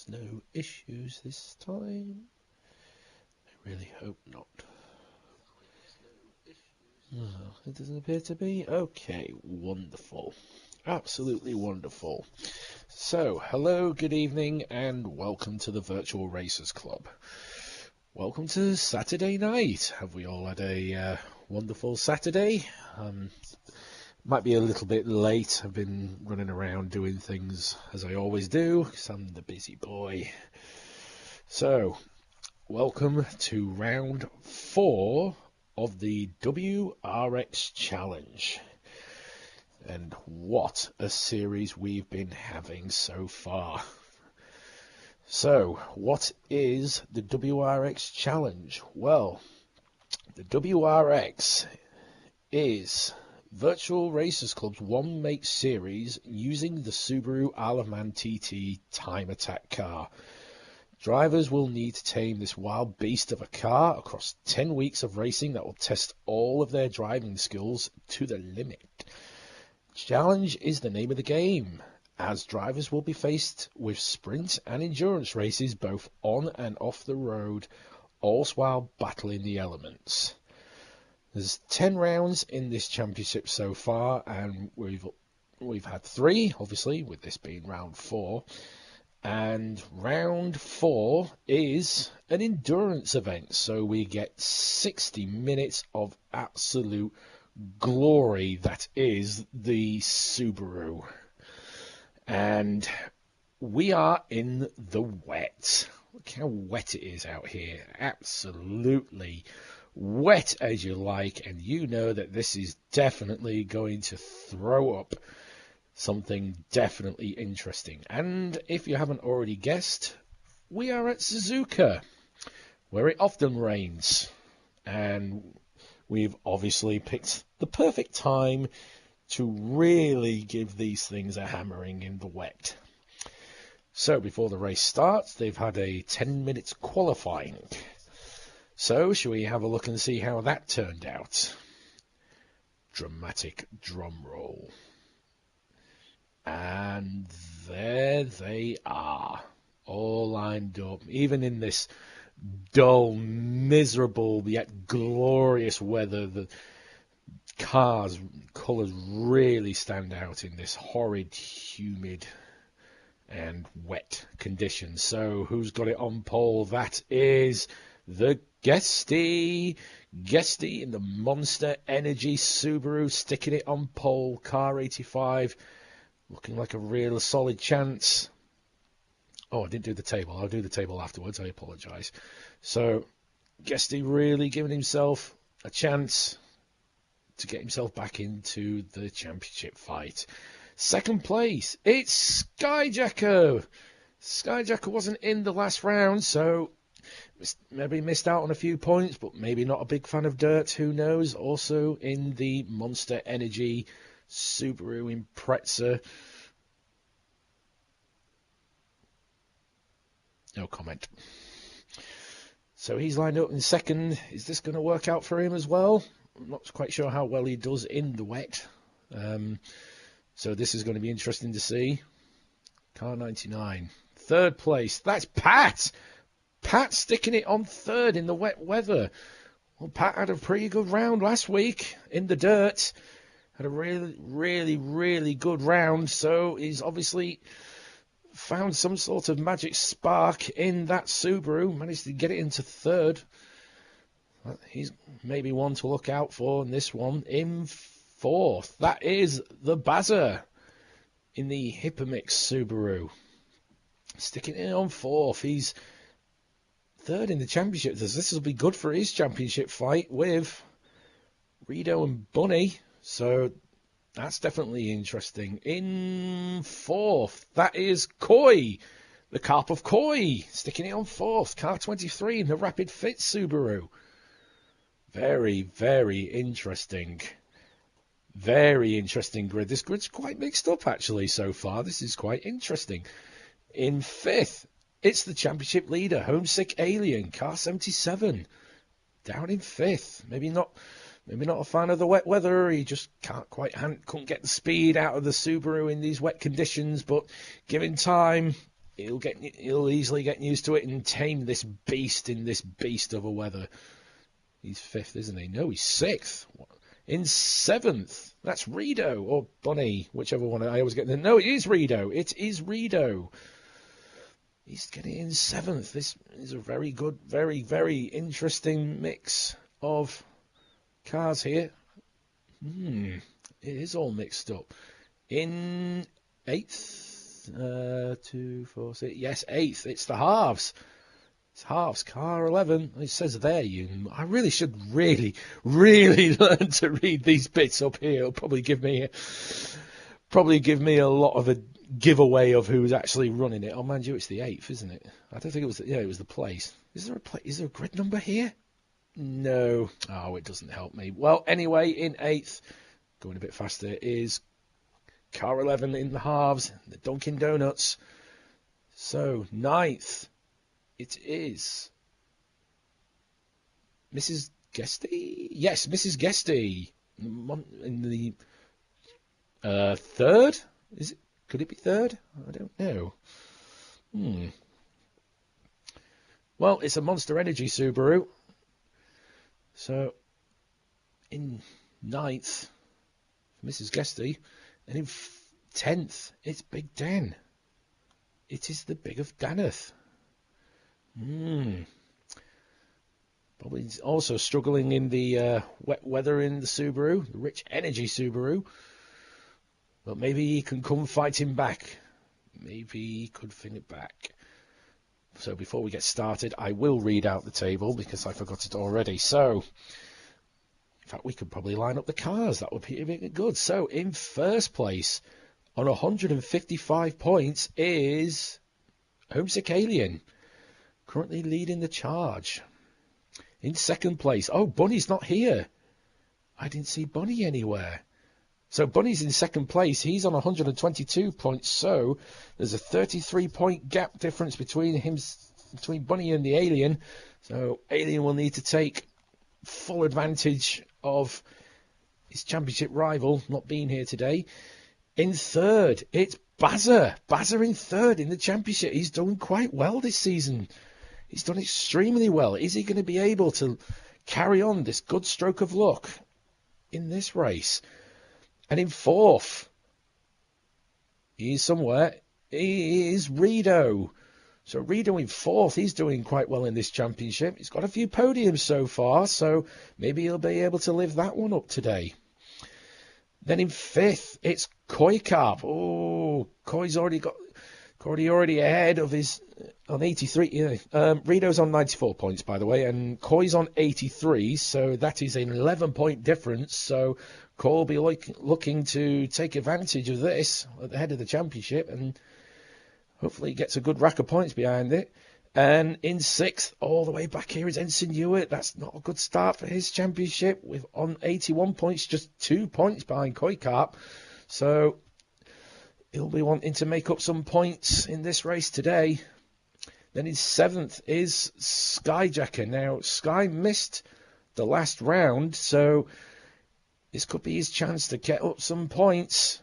There's no issues this time. I really hope not. No, it doesn't appear to be. Okay, wonderful. Absolutely wonderful. So, hello, good evening, and welcome to the Virtual Racers Club. Welcome to Saturday night. Have we all had a wonderful Saturday? Might be a little bit late. I've been running around doing things as I always do, because I'm the busy boy. So, welcome to round 4 of the WRX Challenge. And what a series we've been having so far. So, what is the WRX Challenge? Well, the WRX is Virtual Racers Club's one-make series using the Subaru Isle of Man TT Time Attack car. Drivers will need to tame this wild beast of a car across 10 weeks of racing that will test all of their driving skills to the limit. Challenge is the name of the game, as drivers will be faced with sprint and endurance races both on and off the road, all while battling the elements. There's 10 rounds in this championship so far, and we've had 3, obviously, with this being round 4. And round 4 is an endurance event, so we get 60 minutes of absolute glory that is the Subaru. And we are in the wet. Look how wet it is out here. Absolutely wet as you like, and you know that this is definitely going to throw up something definitely interesting. And if you haven't already guessed, we are at Suzuka, where it often rains. And we've obviously picked the perfect time to really give these things a hammering in the wet. So before the race starts, they've had a 10 minutes qualifying. So shall we have a look and see how that turned out? Dramatic drum roll. And there they are, all lined up, even in this dull, miserable, yet glorious weather. The cars' colours really stand out in this horrid, humid and wet conditions. So who's got it on pole? That is the Guesty in the Monster Energy Subaru, sticking it on pole, car 85. Looking like a real solid chance. Oh, I didn't do the table. I'll do the table afterwards. I apologise. So, Guesty really giving himself a chance to get himself back into the championship fight. Second place, it's Skyjacker. Skyjacker wasn't in the last round, so maybe missed out on a few points, but maybe not a big fan of dirt. Who knows? Also in the Monster Energy Subaru Impreza. No comment. So he's lined up in second. Is this going to work out for him as well? I'm not quite sure how well he does in the wet. So this is going to be interesting to see. Car 99. Third place. That's Pat. Pat sticking it on third in the wet weather. Well, Pat had a pretty good round last week in the dirt. Had a really good round, so he's obviously found some sort of magic spark in that Subaru, managed to get it into third. He's maybe one to look out for in this one. In fourth, that is the Bazza in the Hippomix Subaru. Sticking it on fourth, he's third in the championship. This will be good for his championship fight with Rido and Bunny. So that's definitely interesting. In fourth, that is Koi, the Carp of Koi, sticking it on fourth. Car 23 in the Rapid Fit Subaru. Very interesting. Very interesting grid. This grid's quite mixed up, actually, so far. This is quite interesting. In fifth, it's the championship leader, Homesick Alien, Car 77. Down in fifth. Maybe not a fan of the wet weather. He just couldn't get the speed out of the Subaru in these wet conditions, but given time, he'll easily get used to it and tame this beast in this beast of a weather. He's 5th, isn't he? No, he's 6th. In 7th, that's Rido or Bunny, whichever one I always get. No, it is Rido. It is Rido. He's getting in 7th. This is a very good, very, very interesting mix of cars here. It is all mixed up. In 8th, 2, 4, 6. Yes, 8th. It's the halves. It's halves. Car 11. It says there. I really should really learn to read these bits up here. It'll probably give me a lot of a giveaway of who's actually running it. Oh, mind you, it's the 8th, isn't it? I don't think it was. It was the place. Is there a grid number here? No. Oh, it doesn't help me. Well, anyway, in 8th, going a bit faster, is car 11 in the halves, the Dunkin' Donuts. So, 9th, it is Mrs. Guesty? Yes, Mrs. Guesty. In the 3rd? Is it? Could it be 3rd? I don't know. Well, it's a Monster Energy Subaru. So, in 9th, Mrs. Guesty, and in 10th, it's Big Dan. It is the Big of Daneth. Probably also struggling in the wet weather in the Subaru, the Rich Energy Subaru. But maybe he can come fighting back. Maybe he could fin it back. So before we get started, I will read out the table because I forgot it already. So, in fact, we could probably line up the cars. That would be good. So, in first place, on 155 points, is Homesick Alien, currently leading the charge. In second place, Bunny's not here. I didn't see Bunny anywhere. So Bunny's in second place. He's on 122 points. So there's a 33-point gap difference between Bunny and the Alien. So Alien will need to take full advantage of his championship rival not being here today. In third, it's Bazza. Bazza in third in the championship. He's done quite well this season. He's done extremely well. Is he going to be able to carry on this good stroke of luck in this race? And in fourth, he is Rido. So Rido in fourth, he's doing quite well in this championship. He's got a few podiums so far, so maybe he'll be able to live that one up today. Then in fifth, it's Koi Carp. Oh, Koi's already ahead of his on 83. Rido's on 94 points, by the way, and Koi's on 83, so that is an 11-point difference. So Koi will be looking to take advantage of this at the head of the championship, and hopefully he gets a good rack of points behind it. And in sixth, all the way back here, is Ensign Hewitt. That's not a good start for his championship, with on 81 points, just 2 points behind Koi Carp. So he'll be wanting to make up some points in this race today. Then in seventh is Skyjacker. Now, Sky missed the last round, so this could be his chance to get up some points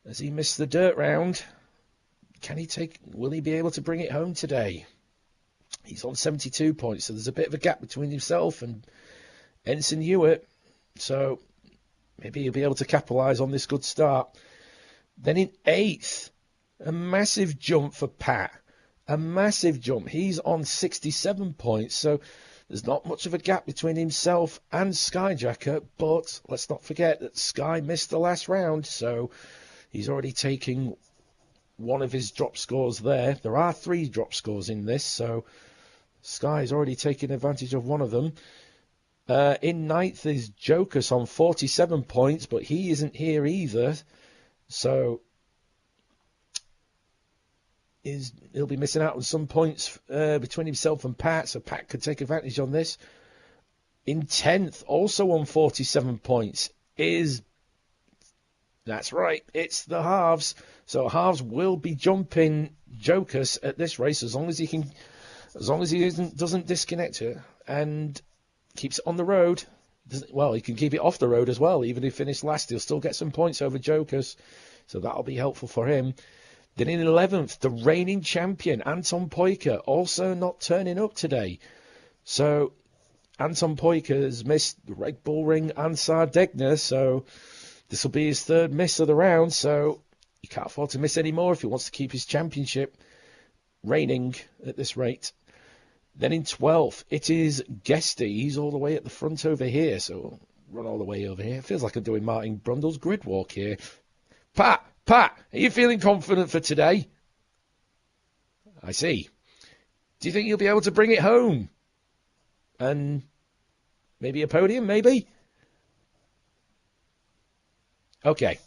as he missed the dirt round. Will he be able to bring it home today? He's on 72 points, so there's a bit of a gap between himself and Ensign Hewitt. So maybe he'll be able to capitalise on this good start. Then in eighth, a massive jump for Pat. A massive jump. He's on 67 points, so there's not much of a gap between himself and Skyjacker, but let's not forget that Sky missed the last round, so he's already taking one of his drop scores there. There are 3 drop scores in this, so Sky's already taken advantage of one of them. In ninth is Jokus on 47 points, but he isn't here either, so he'll be missing out on some points between himself and Pat, so Pat could take advantage on this. In 10th, also on 47 points, that's right, it's the Halves. So Halves will be jumping Jokus at this race as long as he doesn't disconnect it and keeps it on the road. Well, he can keep it off the road as well. Even if he finished last, he'll still get some points over Jokus, so that'll be helpful for him. Then in 11th, the reigning champion, Anton Poika, also not turning up today. So Anton Poika has missed the Red Bull Ring and Sardegna, so this will be his third miss of the round, so he can't afford to miss any more if he wants to keep his championship reigning at this rate. Then in 12th, it is Guesty. He's all the way at the front over here, so we'll run all the way over here. It feels like I'm doing Martin Brundle's grid walk here. Pat, are you feeling confident for today? I see. Do you think you'll be able to bring it home? And maybe a podium, maybe? Okay.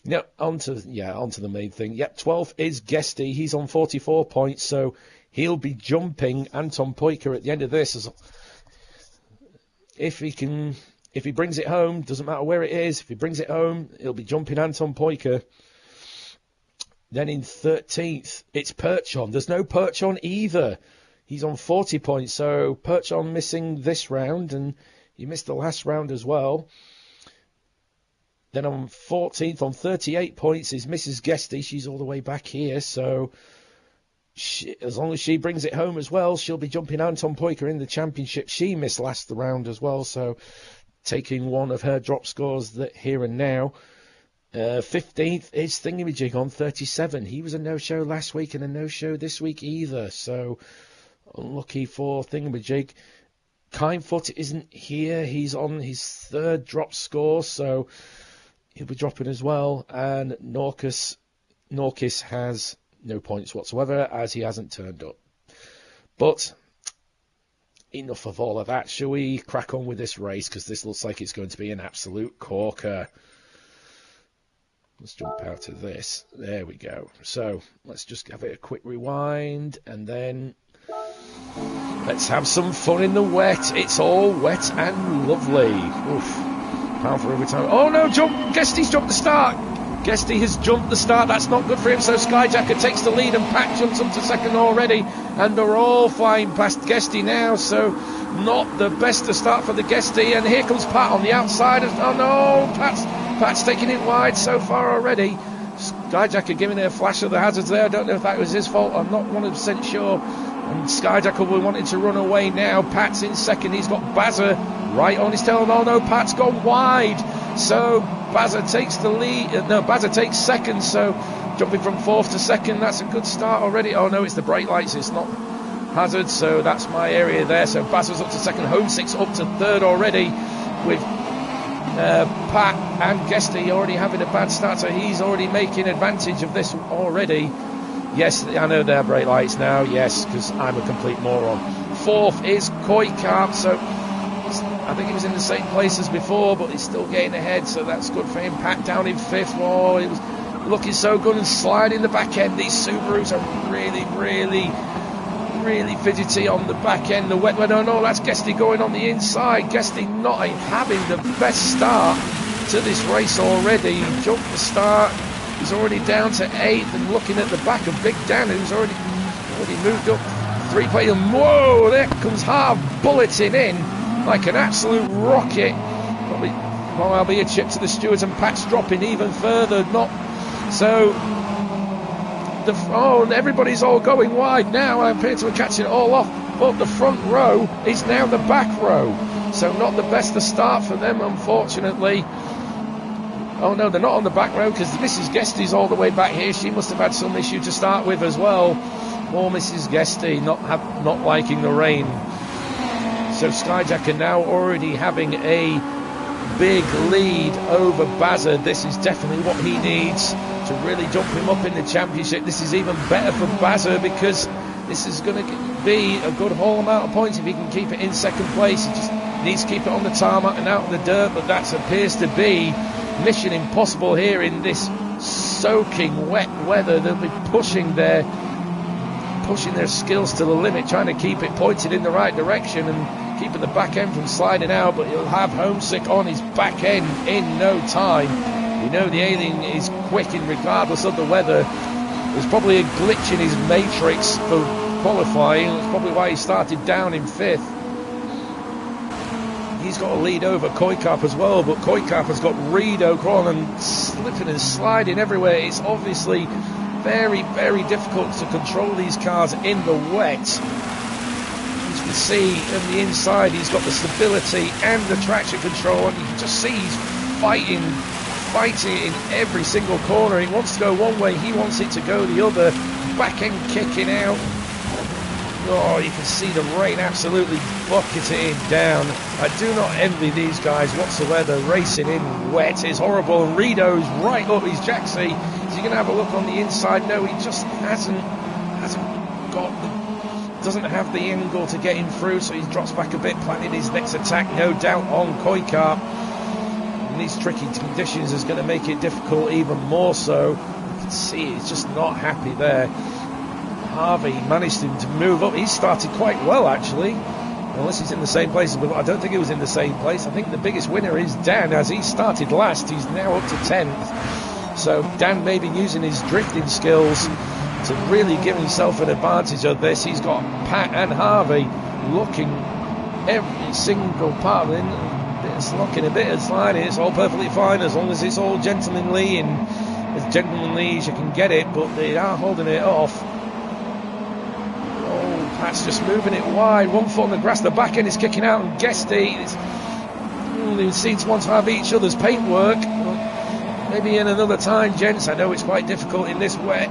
Now, on to the main thing. Yep, 12th is Guesty. He's on 44 points, so he'll be jumping Anton Poika at the end of this. If he brings it home, doesn't matter where it is, if he brings it home, he'll be jumping Anton Poika. Then in 13th, it's Perchon. There's no Perchon either. He's on 40 points, so Perchon missing this round, and he missed the last round as well. Then on 14th, on 38 points, is Mrs. Guesty. She's all the way back here, so as long as she brings it home as well, she'll be jumping Anton Poika in the championship. She missed last round as well, so taking one of her drop scores here and now. 15th is Thingamajig on 37. He was a no-show last week and a no-show this week either, so unlucky for Thingamajig. Kindfoot isn't here. He's on his third drop score, so he'll be dropping as well. And Norkis has no points whatsoever as he hasn't turned up. But enough of all of that. Shall we crack on with this race? Because this looks like it's going to be an absolute corker. Let's jump out of this. There we go. So let's just have it a quick rewind and then let's have some fun in the wet. It's all wet and lovely. Oof. Pound for every time. Oh no, jump! Guesty's jumped the start. Guesty has jumped the start. That's not good for him. So Skyjacker takes the lead and Pat jumps up to second already. And they're all flying past Guesty now. So not the best to start for the Guesty. And here comes Pat on the outside. Oh no, Pat's taking it wide so far already. Skyjacker giving it a flash of the hazards there. I don't know if that was his fault. I'm not 100% sure. And Skyjacker will be wanting to run away now. Pat's in second. He's got Bazza right on his tail. Oh no, Pat's gone wide. So Bazza takes the lead. Bazza takes second. So jumping from fourth to second. That's a good start already. Oh no, it's the brake lights. It's not hazard. So that's my area there. So Bazza's up to second. Home six up to third already with Pat and Guesty already having a bad start, so he's already making advantage of this already. Yes, I know they're brake lights now, yes, because I'm a complete moron. Fourth is Koikarp, so I think he was in the same place as before, but he's still getting ahead, so that's good for him. Pat down in fifth. Oh, he was looking so good and sliding the back end. These Subarus are really fidgety on the back end. The wet weather, no, that's Guesty going on the inside. Guesty not having the best start to this race already. He jumped the start. He's already down to 8th and looking at the back of Big Dan, who's already moved up 3 places. And whoa, there comes Harv bulleting in like an absolute rocket. I'll be a chip to the stewards, and Pat's dropping even further. And everybody's all going wide now. I appear to be catching it all off, but the front row is now the back row, so not the best to start for them, unfortunately. Oh no, they're not on the back row because Mrs. Guesty's all the way back here. She must have had some issue to start with as well. More Mrs. Guesty not liking the rain. So Skyjacker now already having a big lead over Bazza. This is definitely what he needs to really jump him up in the championship. This is even better for Bazza because this is going to be a good whole amount of points if he can keep it in second place. He just needs to keep it on the tarmac and out of the dirt, but that appears to be mission impossible here in this soaking wet weather. They'll be pushing their skills to the limit, trying to keep it pointed in the right direction and keeping the back end from sliding out, but he'll have Homesick on his back end in no time. We know the alien is quick in regardless of the weather. There's probably a glitch in his matrix for qualifying. That's probably why he started down in 5th. He's got a lead over Koikarp as well, but Koikarp has got Reed O'Cron and slipping and sliding everywhere. It's obviously very, very difficult to control these cars in the wet. As you can see on the inside, he's got the stability and the traction control, and you can just see he's fighting in every single corner. He wants to go one way, he wants it to go the other. Back end kicking out. Oh, you can see the rain absolutely bucketing down. I do not envy these guys whatsoever. Racing in wet is horrible. And Rido's right up his jacksie. Is he going to have a look on the inside? No, he just doesn't have the angle to get him through, so he drops back a bit, planning his next attack, no doubt, on Koikar. And these tricky conditions is going to make it difficult even more so. You can see he's just not happy there. Harvey managed him to move up. He started quite well, actually, unless he's in the same place. But I don't think he was in the same place. I think the biggest winner is Dan, as he started last. He's now up to 10th. So Dan may be using his drifting skills to really give himself an advantage of this. He's got Pat and Harvey looking every single part of it. A bit of slocking, a bit of sliding. It's all perfectly fine as long as it's all gentlemanly and as gentlemanly as you can get it. But they are holding it off. Pat's just moving it wide, one foot on the grass, the back end is kicking out, and Guesty they seem to want to have each other's paintwork. Maybe in another time, gents. I know it's quite difficult in this wet.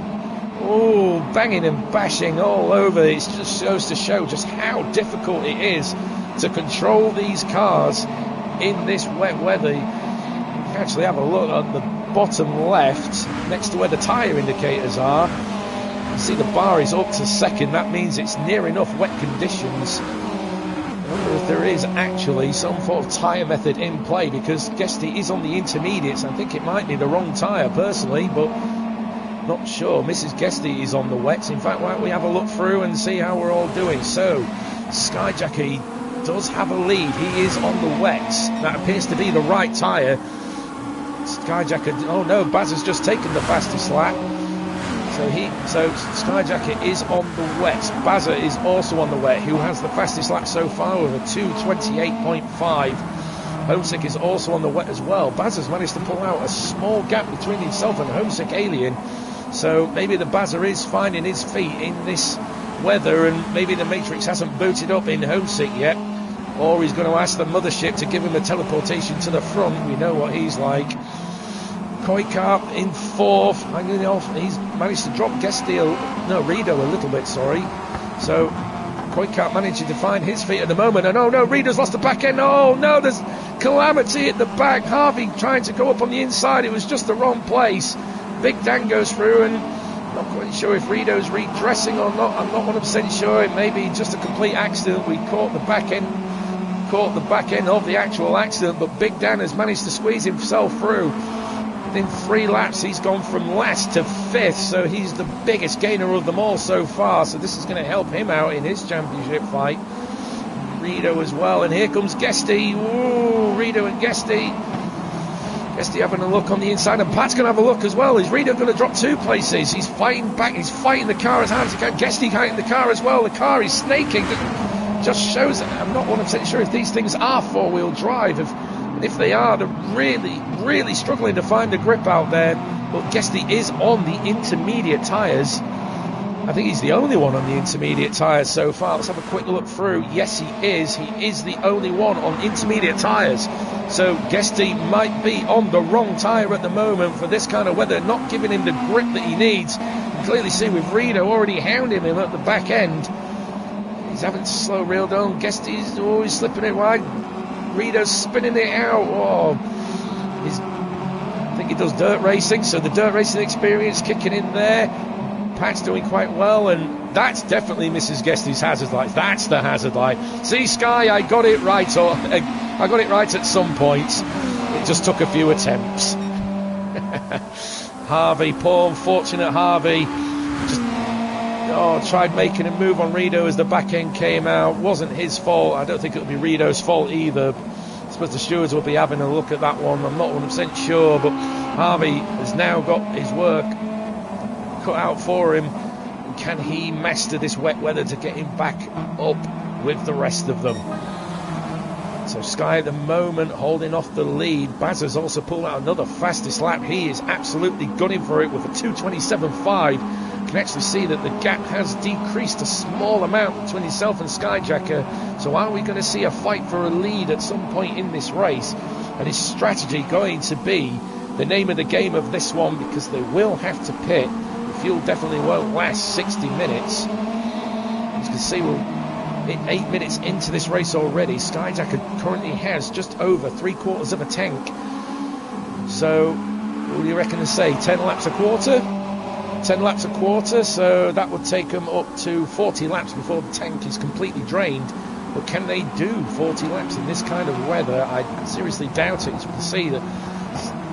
Oh, banging and bashing all over. It just goes to show just how difficult it is to control these cars in this wet weather. You can actually have a look at the bottom left, next to where the tyre indicators are. You see the bar is up to second. That means it's near enough wet conditions. I wonder if there is actually some sort of tyre method in play, because Guesty is on the intermediates. I think it might be the wrong tyre personally, but not sure. Mrs. Guesty is on the wets. In fact, why don't we have a look through and see how we're all doing? So Skyjacker does have a lead. He is on the wets. That appears to be the right tyre. Skyjacker, oh no, Baz has just taken the fastest lap. So Skyjacker is on the wet. Bazza is also on the wet, who has the fastest lap so far with a 2:28.5. Homesick is also on the wet as well. Bazza's managed to pull out a small gap between himself and Homesick Alien. So maybe the Bazza is finding his feet in this weather, and maybe the Matrix hasn't booted up in Homesick yet. Or he's going to ask the mothership to give him a teleportation to the front. We know what he's like. Koikar in fourth, hanging off. He's managed to drop Rido a little bit, sorry. So Koikar managing to find his feet at the moment. And oh no, Rido's lost the back end. Oh no, there's calamity at the back. Harvey trying to go up on the inside. It was just the wrong place. Big Dan goes through, and not quite sure if Rido's redressing or not. I'm not 100% sure. It may be just a complete accident. We caught the back end of the actual accident, but Big Dan has managed to squeeze himself through. In 3 laps, he's gone from last to 5th, so he's the biggest gainer of them all so far. So this is going to help him out in his championship fight. Rido as well, and here comes Guesty. Ooh, Rido and Guesty. Guesty having a look on the inside, and Pat's going to have a look as well. Is Rido going to drop 2 places? He's fighting back. He's fighting the car as hard as he can. Guesty fighting the car as well. The car is snaking. Just shows that I'm not 100% sure if these things are 4-wheel drive. If they are, they're really struggling to find the grip out there. But Guesty is on the intermediate tyres. I think he's the only one on the intermediate tyres so far. Let's have a quick look through. Yes, he is. He is the only one on intermediate tyres. So Guesty might be on the wrong tyre at the moment for this kind of weather, not giving him the grip that he needs. You can clearly see with Rido already hounding him at the back end. He's having to slow reel down. Guesty's always slipping it wide. Rido's spinning it out. Oh, I think he does dirt racing, so the dirt racing experience kicking in there. Pat's doing quite well, and that's definitely Mrs. Guesty's hazard light. That's the hazard light. See, Sky, I got it right. I got it right at some points. It just took a few attempts. Harvey, poor unfortunate Harvey, just tried making a move on Rido as the back end came out. Wasn't his fault. I don't think it would be Rido's fault either. I suppose the stewards will be having a look at that one. I'm not 100% sure, but Harvey has now got his work cut out for him. Can he master this wet weather to get him back up with the rest of them? So So Sky at the moment holding off the lead. Bazza's also pulled out another fastest lap. He is absolutely gunning for it with a 2:27.5. You can actually see that the gap has decreased a small amount between himself and Skyjacker. So are we going to see a fight for a lead at some point in this race? And is strategy going to be the name of the game of this one, because they will have to pit? The fuel definitely won't last 60 minutes. As you can see, we're 8 minutes into this race already. Skyjacker currently has just over 3/4 of a tank. So what do you reckon to say? 10 laps a quarter? 10 laps a quarter, so that would take them up to 40 laps before the tank is completely drained. But can they do 40 laps in this kind of weather? I seriously doubt it. As you can see, that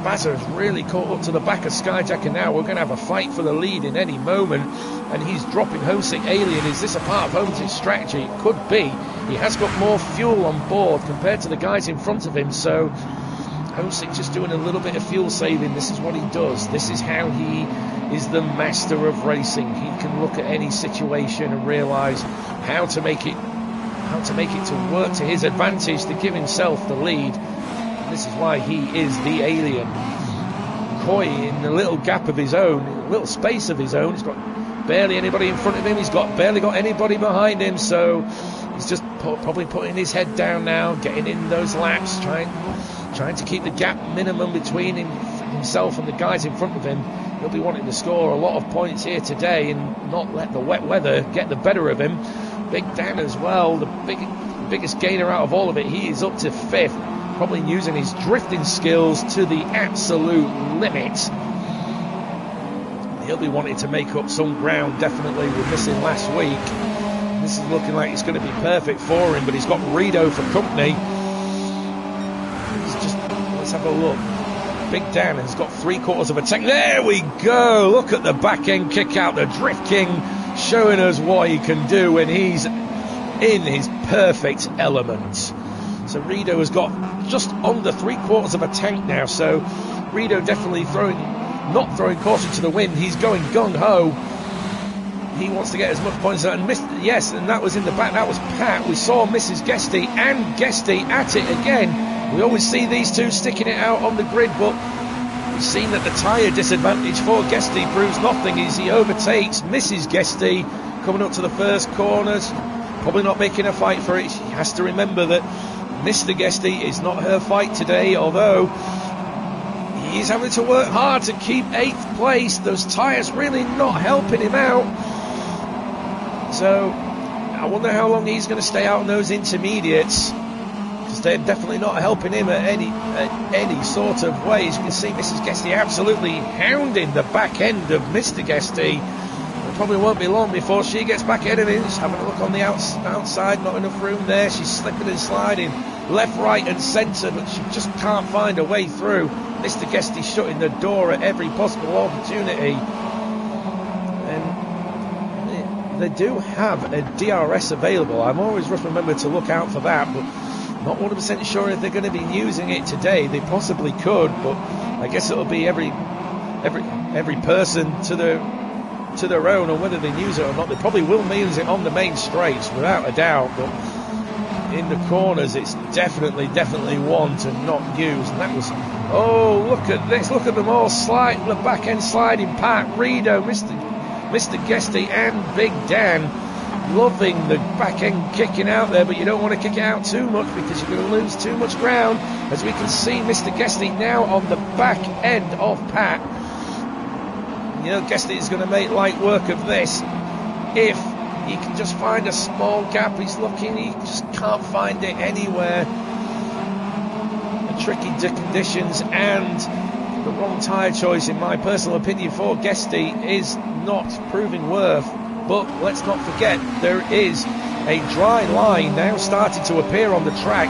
Bazza has really caught up to the back of Skyjacker now. We're going to have a fight for the lead in any moment, and he's dropping Homesick Alien. Is this a part of Homesick's strategy? It could be. He has got more fuel on board compared to the guys in front of him, so Homesick just doing a little bit of fuel saving. This is what he does. This is how he is the master of racing. He can look at any situation and realise how to make it to work to his advantage to give himself the lead. And this is why he is the alien. Coy in a little gap of his own, a little space of his own. He's got barely anybody in front of him. He's barely got anybody behind him. So he's just probably putting his head down now, getting in those laps, trying to keep the gap minimum between himself and the guys in front of him. He'll be wanting to score a lot of points here today and not let the wet weather get the better of him. Big Dan as well, the biggest gainer out of all of it. He is up to 5th, probably using his drifting skills to the absolute limit. He'll be wanting to make up some ground, definitely, with missing last week. This is looking like it's going to be perfect for him, but he's got Rido for company. Let's have a look. Big Dan has got 3/4 of a tank. There we go. Look at the back end kick out. The Drift King showing us what he can do when he's in his perfect element. So Rido has got just under 3/4 of a tank now. So Rido definitely not throwing caution to the wind. He's going gung ho. He wants to get as much points as that. Yes, and that was in the back. That was Pat. We saw Mrs. Guesty and Guesty at it again. We always see these two sticking it out on the grid, but we've seen that the tyre disadvantage for Guesty proves nothing as he overtakes Mrs. Guesty coming up to the first corners. Probably not making a fight for it. She has to remember that Mr. Guesty is not her fight today, although he's having to work hard to keep 8th place. Those tyres really not helping him out. So I wonder how long he's going to stay out in those intermediates, because they're definitely not helping him at any sort of way. As you can see, Mrs. Guesty absolutely hounding the back end of Mr. Guesty. It probably won't be long before she gets back ahead of him. Just having a look on the outside, not enough room there. She's slipping and sliding left, right and centre, but she just can't find a way through. Mr. Guesty shutting the door at every possible opportunity. And they do have a DRS available. I'm always remembered to look out for that, but not 100% sure if they're going to be using it today. They possibly could, but I guess it'll be every person to their own on whether they use it or not. They probably will use it on the main straights without a doubt, but in the corners it's definitely one to not use. And that was, oh, look at this, look at them all slide, the back end sliding. Pat, Rido, Mr. Guesty and Big Dan loving the back end kicking out there, but you don't want to kick it out too much because you're going to lose too much ground. As we can see, Mr. Guesty now on the back end of Pat. You know, Guesty is going to make light work of this if he can just find a small gap. He's looking, he just can't find it anywhere. The tricky conditions and the wrong tyre choice, in my personal opinion, for Guesty is not proving worth. But let's not forget, there is a dry line now starting to appear on the track.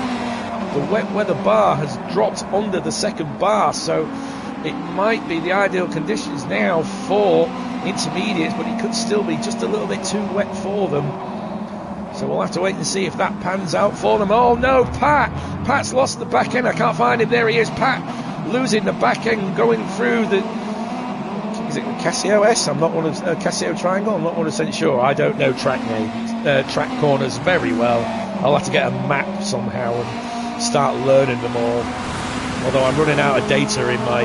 The wet weather bar has dropped under the second bar, so it might be the ideal conditions now for intermediates, but it could still be just a little bit too wet for them. So we'll have to wait and see if that pans out for them. Oh no, Pat's lost the back end. I can't find him. There he is, Pat losing the back end, going through the, is it Casio S? I'm not one of Casio Triangle. I'm not 100% sure. I don't know track corners very well. I'll have to get a map somehow and start learning them all. Although I'm running out of data in my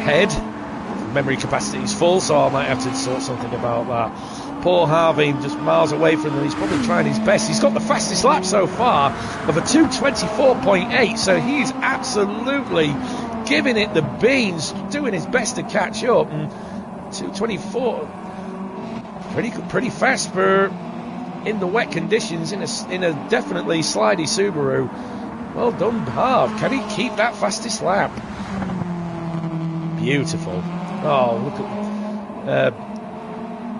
head. Memory capacity is full, so I might have to sort something about that. Paul Harvey just miles away from them. He's probably trying his best. He's got the fastest lap so far of a 2:24.8, so he's absolutely giving it the beans, doing his best to catch up. And 2:24, pretty fast for in the wet conditions in a definitely slidey Subaru. Well done, Harv. Can he keep that fastest lap? Beautiful. Oh, look at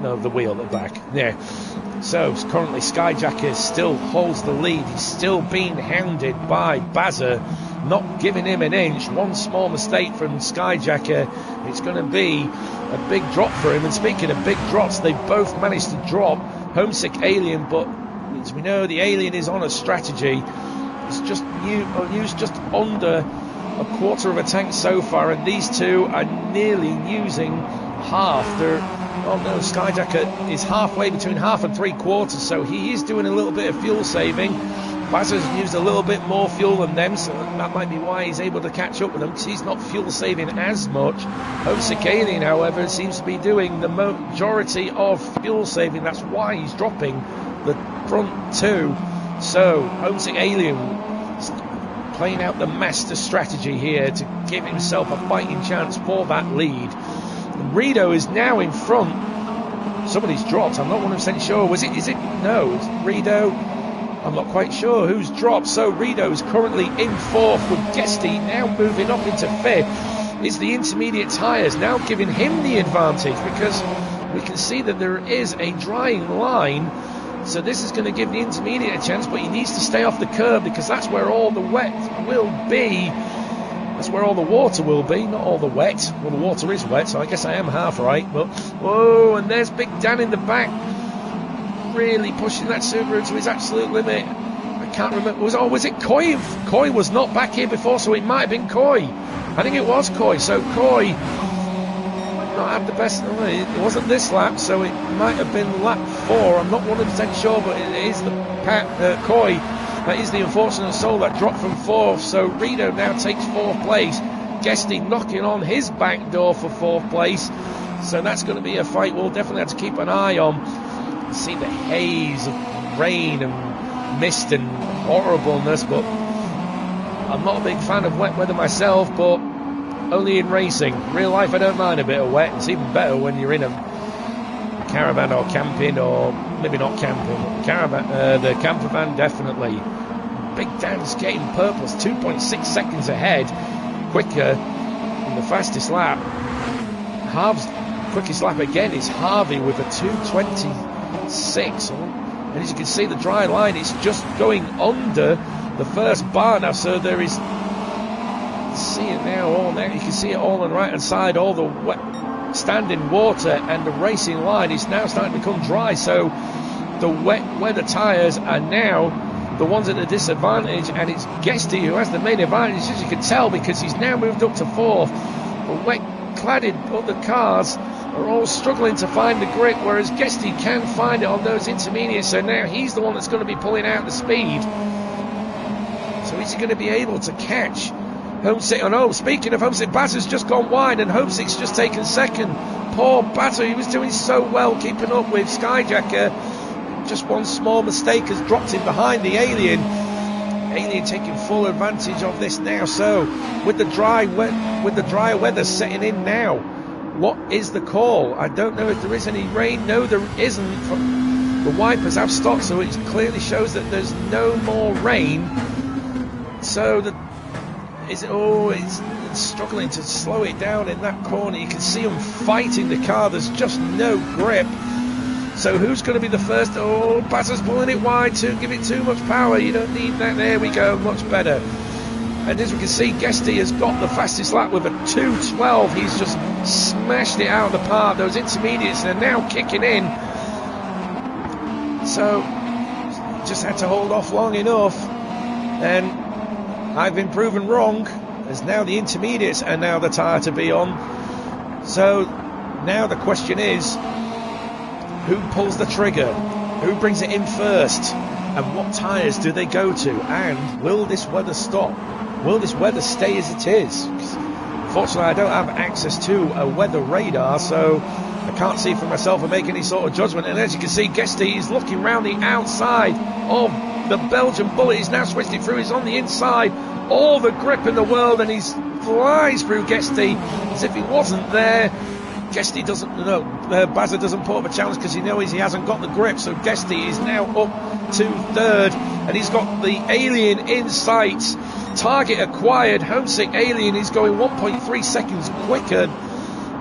no, the wheel at the back. Yeah. So currently Skyjacker still holds the lead. He's still being hounded by Bazza, not giving him an inch. One small mistake from Skyjacker, it's going to be a big drop for him. And speaking of big drops, they both managed to drop. Homesick Alien, but as we know, the Alien is on a strategy. It's just used just under a quarter of a tank so far, and these two are nearly using half. Oh no, Skyjacker is halfway between half and 3/4, so he is doing a little bit of fuel saving. Bazza's used a little bit more fuel than them, so that might be why he's able to catch up with them, because he's not fuel saving as much. Homesick Alien, however, seems to be doing the majority of fuel saving. That's why he's dropping the front two. So Homesick Alien playing out the master strategy here to give himself a fighting chance for that lead. And Rito is now in front. Somebody's dropped. I'm not 100% sure. Is it? No, it's Rito. I'm not quite sure who's dropped. So Rito is currently in fourth with Guesty now moving up into fifth. It's the intermediate tyres now giving him the advantage, because we can see that there is a drying line. So this is going to give the intermediate a chance, but he needs to stay off the curb, because that's where all the wet will be. That's where all the water will be, not all the wet. Well, the water is wet, so I guess I am half right. But whoa, and there's Big Dan in the back, really pushing that Subaru to his absolute limit. I can't remember. Was it Coy? Coy was not back here before, so it might have been Coy. I think it was Coy. So Coy not had the best. It wasn't this lap, so it might have been lap 4. I'm not 100% sure, but it is the Coy. That is the unfortunate soul that dropped from 4th. So Rito now takes 4th place. Guesty knocking on his back door for 4th place. So that's going to be a fight we'll definitely have to keep an eye on. See the haze of rain and mist and horribleness, but I'm not a big fan of wet weather myself, but only in racing. Real life I don't mind a bit of wet. It's even better when you're in a caravan or camping, or maybe not camping, but caravan, the camper van definitely. Big Dan's getting purples, 2.6 seconds ahead, quicker in the fastest lap. Harv's quickest lap again is Harvey with a 2:26, and as you can see, the dry line is just going under the first bar now. So there is, see it now, all now you can see it all on the right hand side, all the wet standing water, and the racing line is now starting to become dry. So the wet weather tyres are now the ones at a disadvantage, and it's Guesty who has the main advantage, as you can tell, because he's now moved up to 4th. The wet cladded other cars are all struggling to find the grip, whereas Guesty can find it on those intermediates. So now he's the one that's going to be pulling out the speed. So is he going to be able to catch Homesick? Oh no, speaking of Homesick, Bazza's just gone wide, and Homesick's just taken second. Poor Bazza, he was doing so well keeping up with Skyjacker. Just one small mistake has dropped him behind the Alien. Alien taking full advantage of this now. So with the drier weather setting in now, what is the call? I don't know if there is any rain. No, there isn't. The wipers have stopped, so it clearly shows that there's no more rain. So it's struggling to slow it down in that corner. You can see them fighting the car. There's just no grip. So who's going to be the first? Oh, Bazza's pulling it wide to give it too much power. You don't need that. There we go, much better. And as we can see, Guesty has got the fastest lap with a 2:12. He's just smashed it out of the park. Those intermediates are now kicking in. So just had to hold off long enough, and I've been proven wrong, as now the intermediates are now the tyre to be on. So now the question is, who pulls the trigger? Who brings it in first? And what tyres do they go to? And will this weather stop? Will this weather stay as it is? Unfortunately, I don't have access to a weather radar, so I can't see for myself and make any sort of judgment. And as you can see, Guesty is looking round the outside of the Belgian Bullet. He's now switched it through. He's on the inside. All the grip in the world, and he flies through Guesty as if he wasn't there. Guesty doesn't, no, Bazza doesn't put up a challenge because he knows he hasn't got the grip. So Guesty is now up to third, and he's got the Alien in sight. Target acquired. Homesick Alien is going 1.3 seconds quicker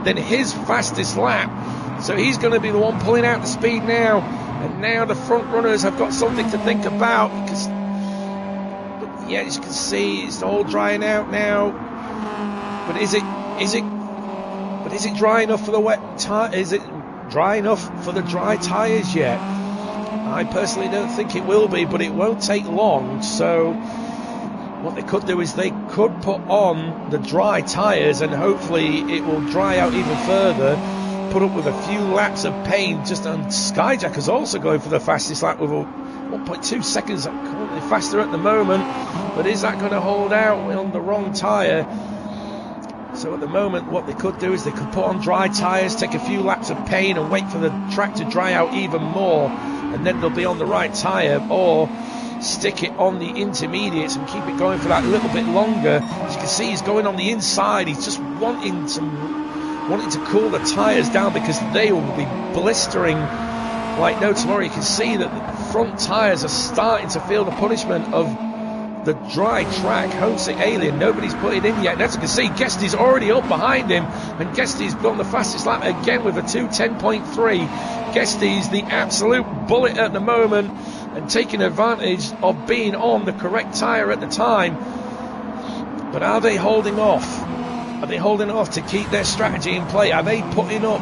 than his fastest lap. So he's going to be the one pulling out the speed now. And now the front runners have got something to think about, because, yeah, as you can see, it's all drying out now. But is it dry enough for the wet tire? Is it dry enough for the dry tyres yet? I personally don't think it will be, but it won't take long. So what they could do is they could put on the dry tyres, and hopefully it will dry out even further, put up with a few laps of pain. Just on Skyjack is also going for the fastest lap with a 1.2 seconds faster at the moment, but is that going to hold out on the wrong tyre? So at the moment, what they could do is they could put on dry tyres, take a few laps of pain and wait for the track to dry out even more, and then they'll be on the right tyre, or stick it on the intermediates and keep it going for that little bit longer. As you can see, he's going on the inside. He's just wanting to cool the tyres down, because they will be blistering like no tomorrow. You can see that the front tyres are starting to feel the punishment of the dry track. Homesick Alien, nobody's put it in yet. And as you can see, Guesty's already up behind him, and Guesty's done the fastest lap again with a 2:10.3. Guesty's the absolute bullet at the moment, and taking advantage of being on the correct tyre at the time. But are they holding off? Are they holding off to keep their strategy in play? Are they putting up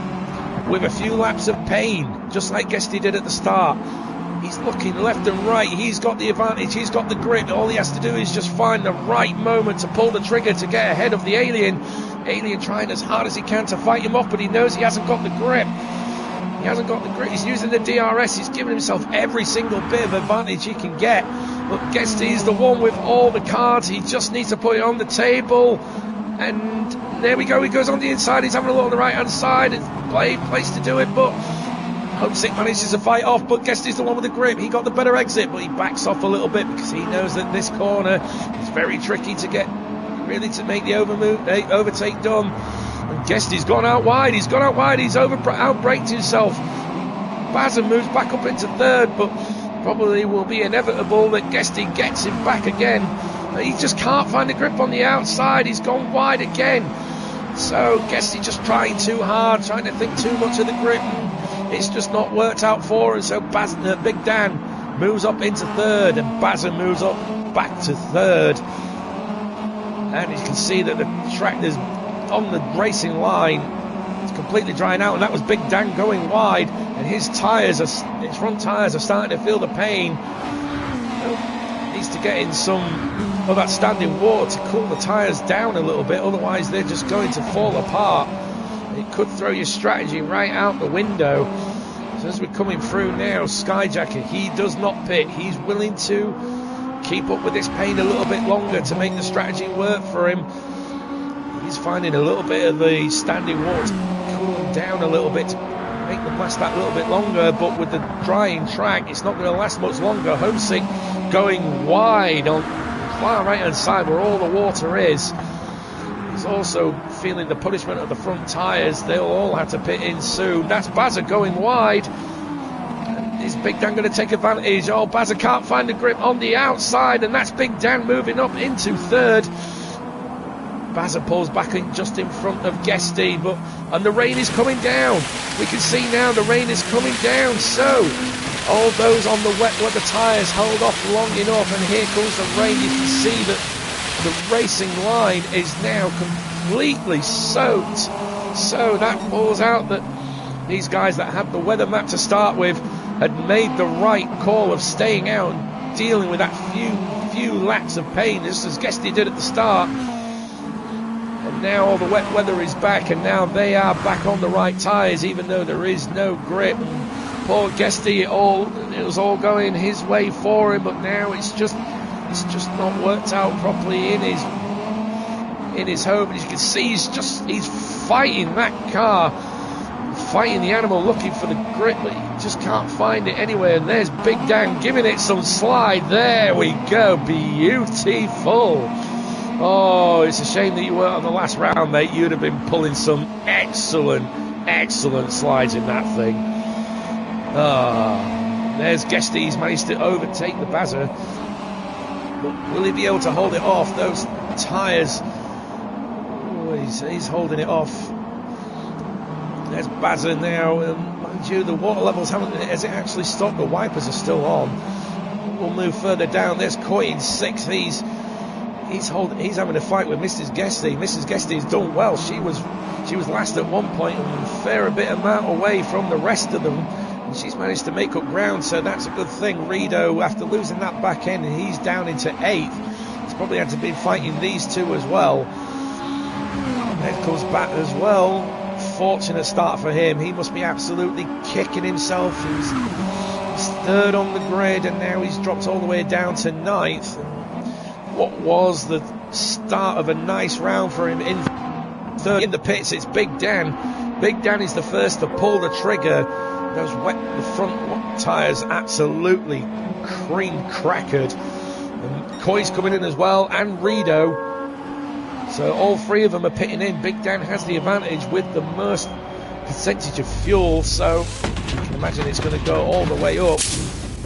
with a few laps of pain, just like Guesty did at the start? He's looking left and right. He's got the advantage. He's got the grip. All he has to do is just find the right moment to pull the trigger to get ahead of the Alien. Alien trying as hard as he can to fight him off, but he knows he hasn't got the grip. He hasn't got the grip. He's using the DRS. He's giving himself every single bit of advantage he can get. But Guesty is the one with all the cards. He just needs to put it on the table. And there we go. He goes on the inside. He's having a look on the right-hand side. It's a place to do it, but Homesick manages to fight off, but Guesty's the one with the grip. He got the better exit, but he backs off a little bit because he knows that this corner is very tricky to get, really, to make the overtake done. And Guesty's gone out wide. He's gone out wide. He's outbraked himself. Bazza moves back up into third, but probably will be inevitable that Guesty gets him back again. He just can't find the grip on the outside. He's gone wide again. So Guesty just trying too hard, trying to think too much of the grip. It's just not worked out for him. So Big Dan moves up into third, and Bazza moves up back to third. And you can see that the track is on the racing line. It's completely drying out, and that was Big Dan going wide. And his front tyres are starting to feel the pain. Needs to get in some of that standing water to cool the tyres down a little bit, otherwise they're just going to fall apart. It could throw your strategy right out the window. So as we're coming through now, Skyjacker, he does not pit. He's willing to keep up with this pain a little bit longer to make the strategy work for him. He's finding a little bit of the standing water to cool him down a little bit, to make them last that little bit longer, but with the drying track, it's not going to last much longer. Homesick going wide on the far right hand side where all the water is. He's also feeling the punishment of the front tyres. They'll all have to pit in soon. That's Bazza going wide. And is Big Dan going to take advantage? Oh, Bazza can't find the grip on the outside, and that's Big Dan moving up into third. Bazza pulls back in just in front of Guesty, and the rain is coming down. We can see now the rain is coming down. So all those on the wet weather tyres hold off long enough, and here comes the rain. You can see that the racing line is now completely soaked. So that pulls out that these guys that had the weather map to start with had made the right call of staying out and dealing with that few laps of pain, just as Guesty did at the start. And now all the wet weather is back, and now they are back on the right tyres, even though there is no grip. And poor Guesty, it was all going his way for him, but now it's just not worked out properly in his home. And you can see he's fighting that car, fighting the animal, looking for the grip, but he just can't find it anywhere. And there's Big Dan giving it some slide. There we go, beautiful. Oh, it's a shame that you weren't on the last round, mate. You'd have been pulling some excellent slides in that thing. There's Guesty. He's managed to overtake the Bazza, but will he be able to hold it off? Those tyres, he's holding it off. There's Bazza now. Mind you, the water levels has it actually stopped? The wipers are still on. We'll move further down. There's Coy in 6th. He's having a fight with Mrs. Guesty. Mrs. Guesty's done well. She was last at one point and a fair bit amount away from the rest of them. And she's managed to make up ground, so that's a good thing. Rido, after losing that back end, he's down into 8th. He's probably had to be fighting these two as well. There comes back as well. Fortunate start for him. He must be absolutely kicking himself. He's 3rd on the grid, and now he's dropped all the way down to 9th. What was the start of a nice round for him in 3rd. In the pits, it's Big Dan. Big Dan is the first to pull the trigger. Those the front tyres absolutely cream crackered. And Coy's coming in as well, and Rido. So all three of them are pitting in. Big Dan has the advantage with the most percentage of fuel, so you can imagine it's going to go all the way up.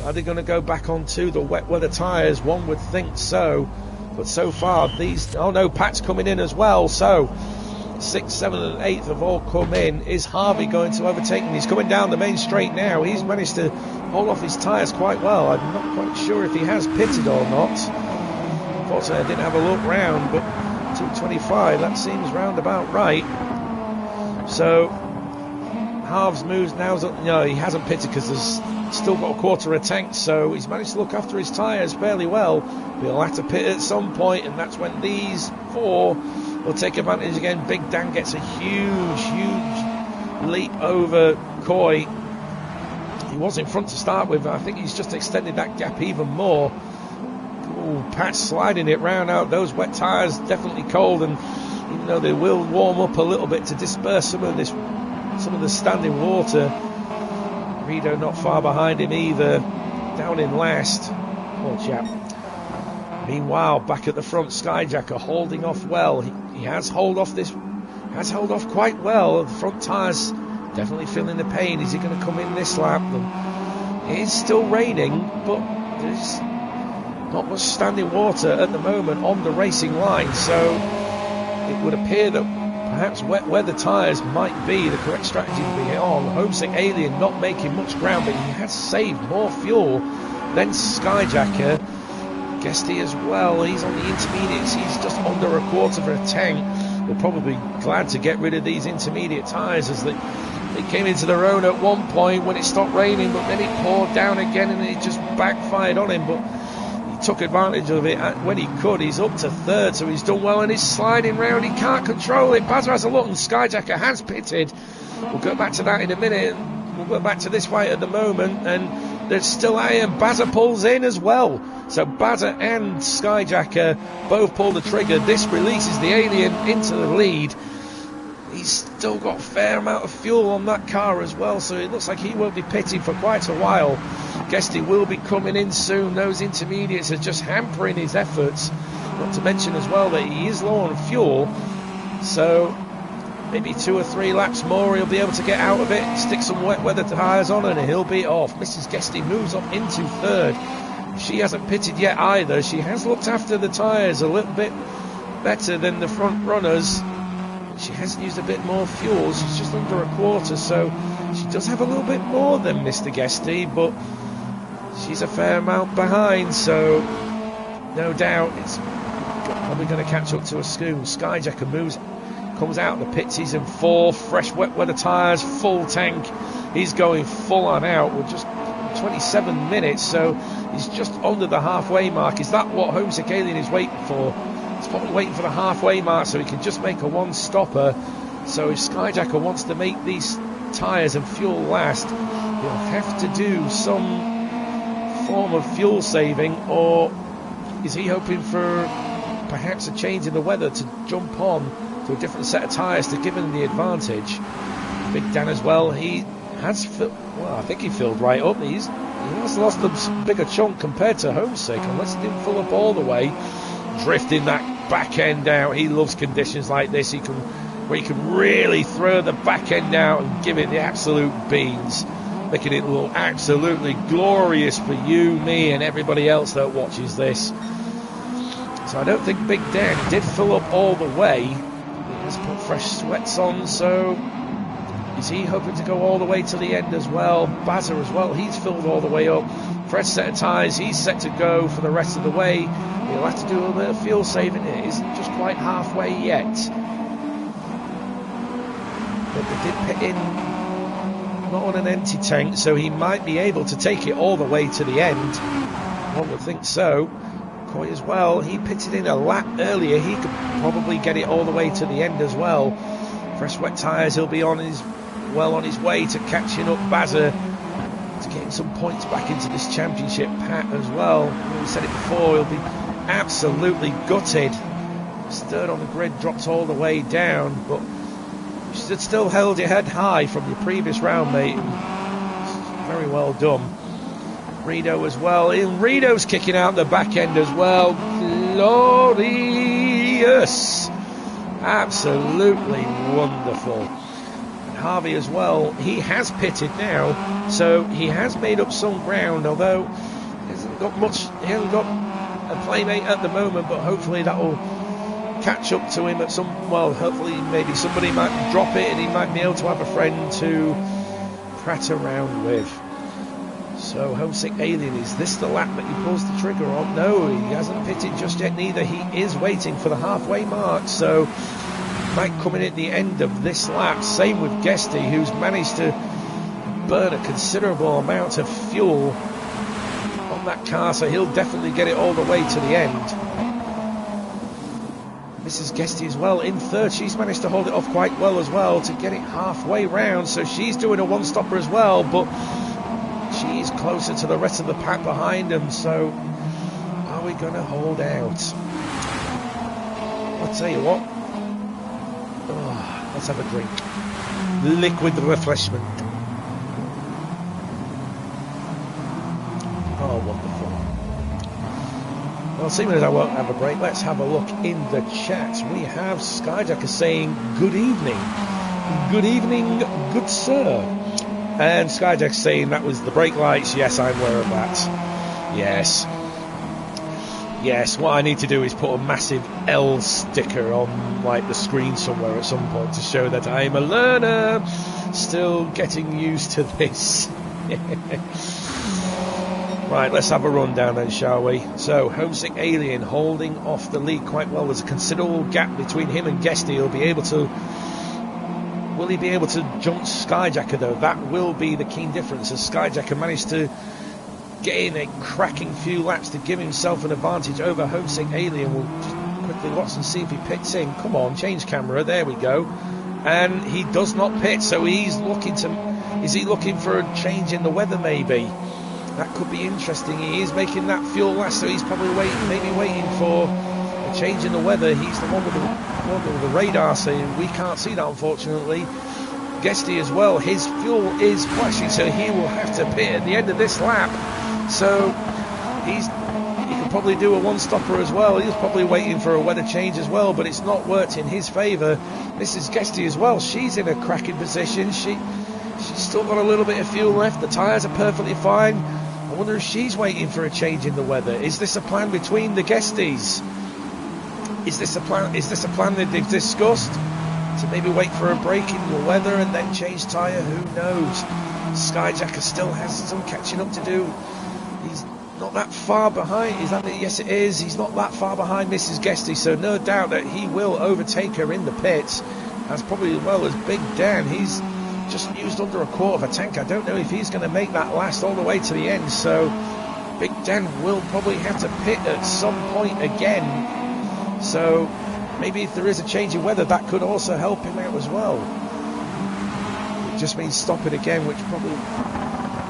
Are they going to go back onto the wet weather tyres? One would think so. But so far, oh no, Pat's coming in as well. So 6th, 7th and 8th have all come in. Is Harvey going to overtake him? He's coming down the main straight now. He's managed to hold off his tyres quite well. I'm not quite sure if he has pitted or not. Unfortunately, I didn't have a look round, but 225, that seems round about right. So Harv's moves now. No, he hasn't pitted because there's still got a quarter of a tank, so he's managed to look after his tyres fairly well. He'll have to pit at some point, and that's when these four will take advantage again. Big Dan gets a huge leap over Coy. He was in front to start with. I think he's just extended that gap even more. Ooh, Pat's sliding it round out. Those wet tyres definitely cold, and even though they will warm up a little bit to disperse some of the standing water. Rido not far behind him either, down in last. Poor chap. Meanwhile, back at the front, Skyjacker holding off well. He has held off quite well. The front tyres definitely feeling the pain. Is he going to come in this lap? It is still raining, but there's not much standing water at the moment on the racing line, so it would appear that perhaps wet weather tyres might be the correct strategy to be on. Homesick Alien not making much ground, but he has saved more fuel than Skyjacker. Guesty as well, he's on the intermediates, he's just under a quarter of a tank. They're probably glad to get rid of these intermediate tyres as they came into their own at one point when it stopped raining, but then it poured down again and it just backfired on him. But took advantage of it when he could. He's up to 3rd, so he's done well, and he's sliding round. He can't control it. Bazza has a look, and Skyjacker has pitted. We'll go back to that in a minute. We'll go back to this fight at the moment, and there's still iron. Bazza pulls in as well. So Bazza and Skyjacker both pull the trigger. This releases the Alien into the lead. He's still got a fair amount of fuel on that car as well, so it looks like he won't be pitting for quite a while. Guesty will be coming in soon. Those intermediates are just hampering his efforts. Not to mention as well that he is low on fuel, so maybe 2 or 3 laps more he'll be able to get out of it, stick some wet weather tyres on, and he'll be off. Mrs. Guesty moves up into 3rd. She hasn't pitted yet either. She has looked after the tyres a little bit better than the front runners. She hasn't used a bit more fuel. She's just under a quarter, so she does have a little bit more than Mr. Guesty, but she's a fair amount behind, so no doubt it's probably going to catch up to her soon. Skyjacker comes out of the pits. He's in 4th, fresh wet weather tyres, full tank. He's going full on out with just 27 minutes, so he's just under the halfway mark. Is that what Homesick Alien is waiting for? He's probably waiting for the halfway mark so he can just make a one-stopper. So if Skyjacker wants to make these tyres and fuel last, He'll have to do some form of fuel saving, or is he hoping for perhaps a change in the weather to jump on to a different set of tyres to give him the advantage? Big Dan as well, he has I think he filled right up. He has lost a bigger chunk compared to Homesick, unless he didn't fill up all the way, drifting that back end out. He loves conditions like this, where he can really throw the back end out and give it the absolute beans, making it look absolutely glorious for you, me and everybody else that watches this. So I don't think Big Dan did fill up all the way. He has put fresh sweats on, so is he hoping to go all the way to the end as well? Bazza as well, he's filled all the way up. Fresh set of tyres, he's set to go for the rest of the way. He'll have to do a little bit of fuel saving. It isn't just quite halfway yet. But they did pit in not on an empty tank, so he might be able to take it all the way to the end. One would think so. Coy as well, he pitted in a lap earlier. He could probably get it all the way to the end as well. Fresh wet tyres, he'll be on his way to catching up Bazza, to getting some points back into this championship. Pat as well, we said it before, he'll be absolutely gutted. His third on the grid, dropped all the way down, but you should have still held your head high from your previous round, mate. Very well done. Rito as well. Rito's kicking out the back end as well. Glorious. Absolutely wonderful. And Harvey as well. He has pitted now, so he has made up some ground, although he hasn't got much. He hasn't got a playmate at the moment, but hopefully that will catch up to him at some. Well, hopefully maybe somebody might drop it and he might be able to have a friend to prat around with. So Homesick Alien, is this the lap that he pulls the trigger on? No, he hasn't pitted just yet neither. He is waiting for the halfway mark, so might come in at the end of this lap. Same with Guesty, who's managed to burn a considerable amount of fuel on that car, so he'll definitely get it all the way to the end. Mrs. Guesty as well in third. She's managed to hold it off quite well as well to get it halfway round, so she's doing a one-stopper as well, but she's closer to the rest of the pack behind them, so are we going to hold out? I'll tell you what, let's have a drink. Liquid refreshment. Oh, wonderful. Well, seeing as I won't have a break, let's have a look in the chat. We have Skyjacker saying, good evening. Good evening, good sir. And Skyjack saying that was the brake lights. Yes, I'm aware of that. Yes, what I need to do is put a massive L sticker on like the screen somewhere at some point to show that I'm a learner, still getting used to this. Right, let's have a rundown then, shall we? So, Homesick Alien holding off the lead quite well. There's a considerable gap between him and Guesty. Will he be able to jump Skyjacker though? That will be the key difference, as Skyjacker managed to get in a cracking few laps to give himself an advantage over Homesick Alien. We'll just quickly watch and see if he pits in. Come on, change camera, there we go. And he does not pit, so he's looking to... Is he looking for a change in the weather maybe? That could be interesting. He is making that fuel last, so he's probably waiting for a change in the weather. He's the one with the radar saying we can't see that, unfortunately. Guesty as well, his fuel is flashing, so he will have to pit at the end of this lap. So he could probably do a one-stopper as well. He's probably waiting for a weather change as well, but it's not worked in his favour. Mrs. Guesty as well, she's in a cracking position. She's still got a little bit of fuel left. The tyres are perfectly fine. I wonder if she's waiting for a change in the weather. Is this a plan between the Guesties? Is this a plan that they've discussed? To maybe wait for a break in the weather and then change tyre? Who knows? Skyjacker still has some catching up to do. He's not that far behind. Yes, it is. He's not that far behind Mrs. Guesty, so no doubt that he will overtake her in the pits. As probably as well as Big Dan. He's just used under a quarter of a tank. I don't know if he's going to make that last all the way to the end, so Big Dan will probably have to pit at some point again. So maybe if there is a change in weather, that could also help him out as well. It just means stop it again, which probably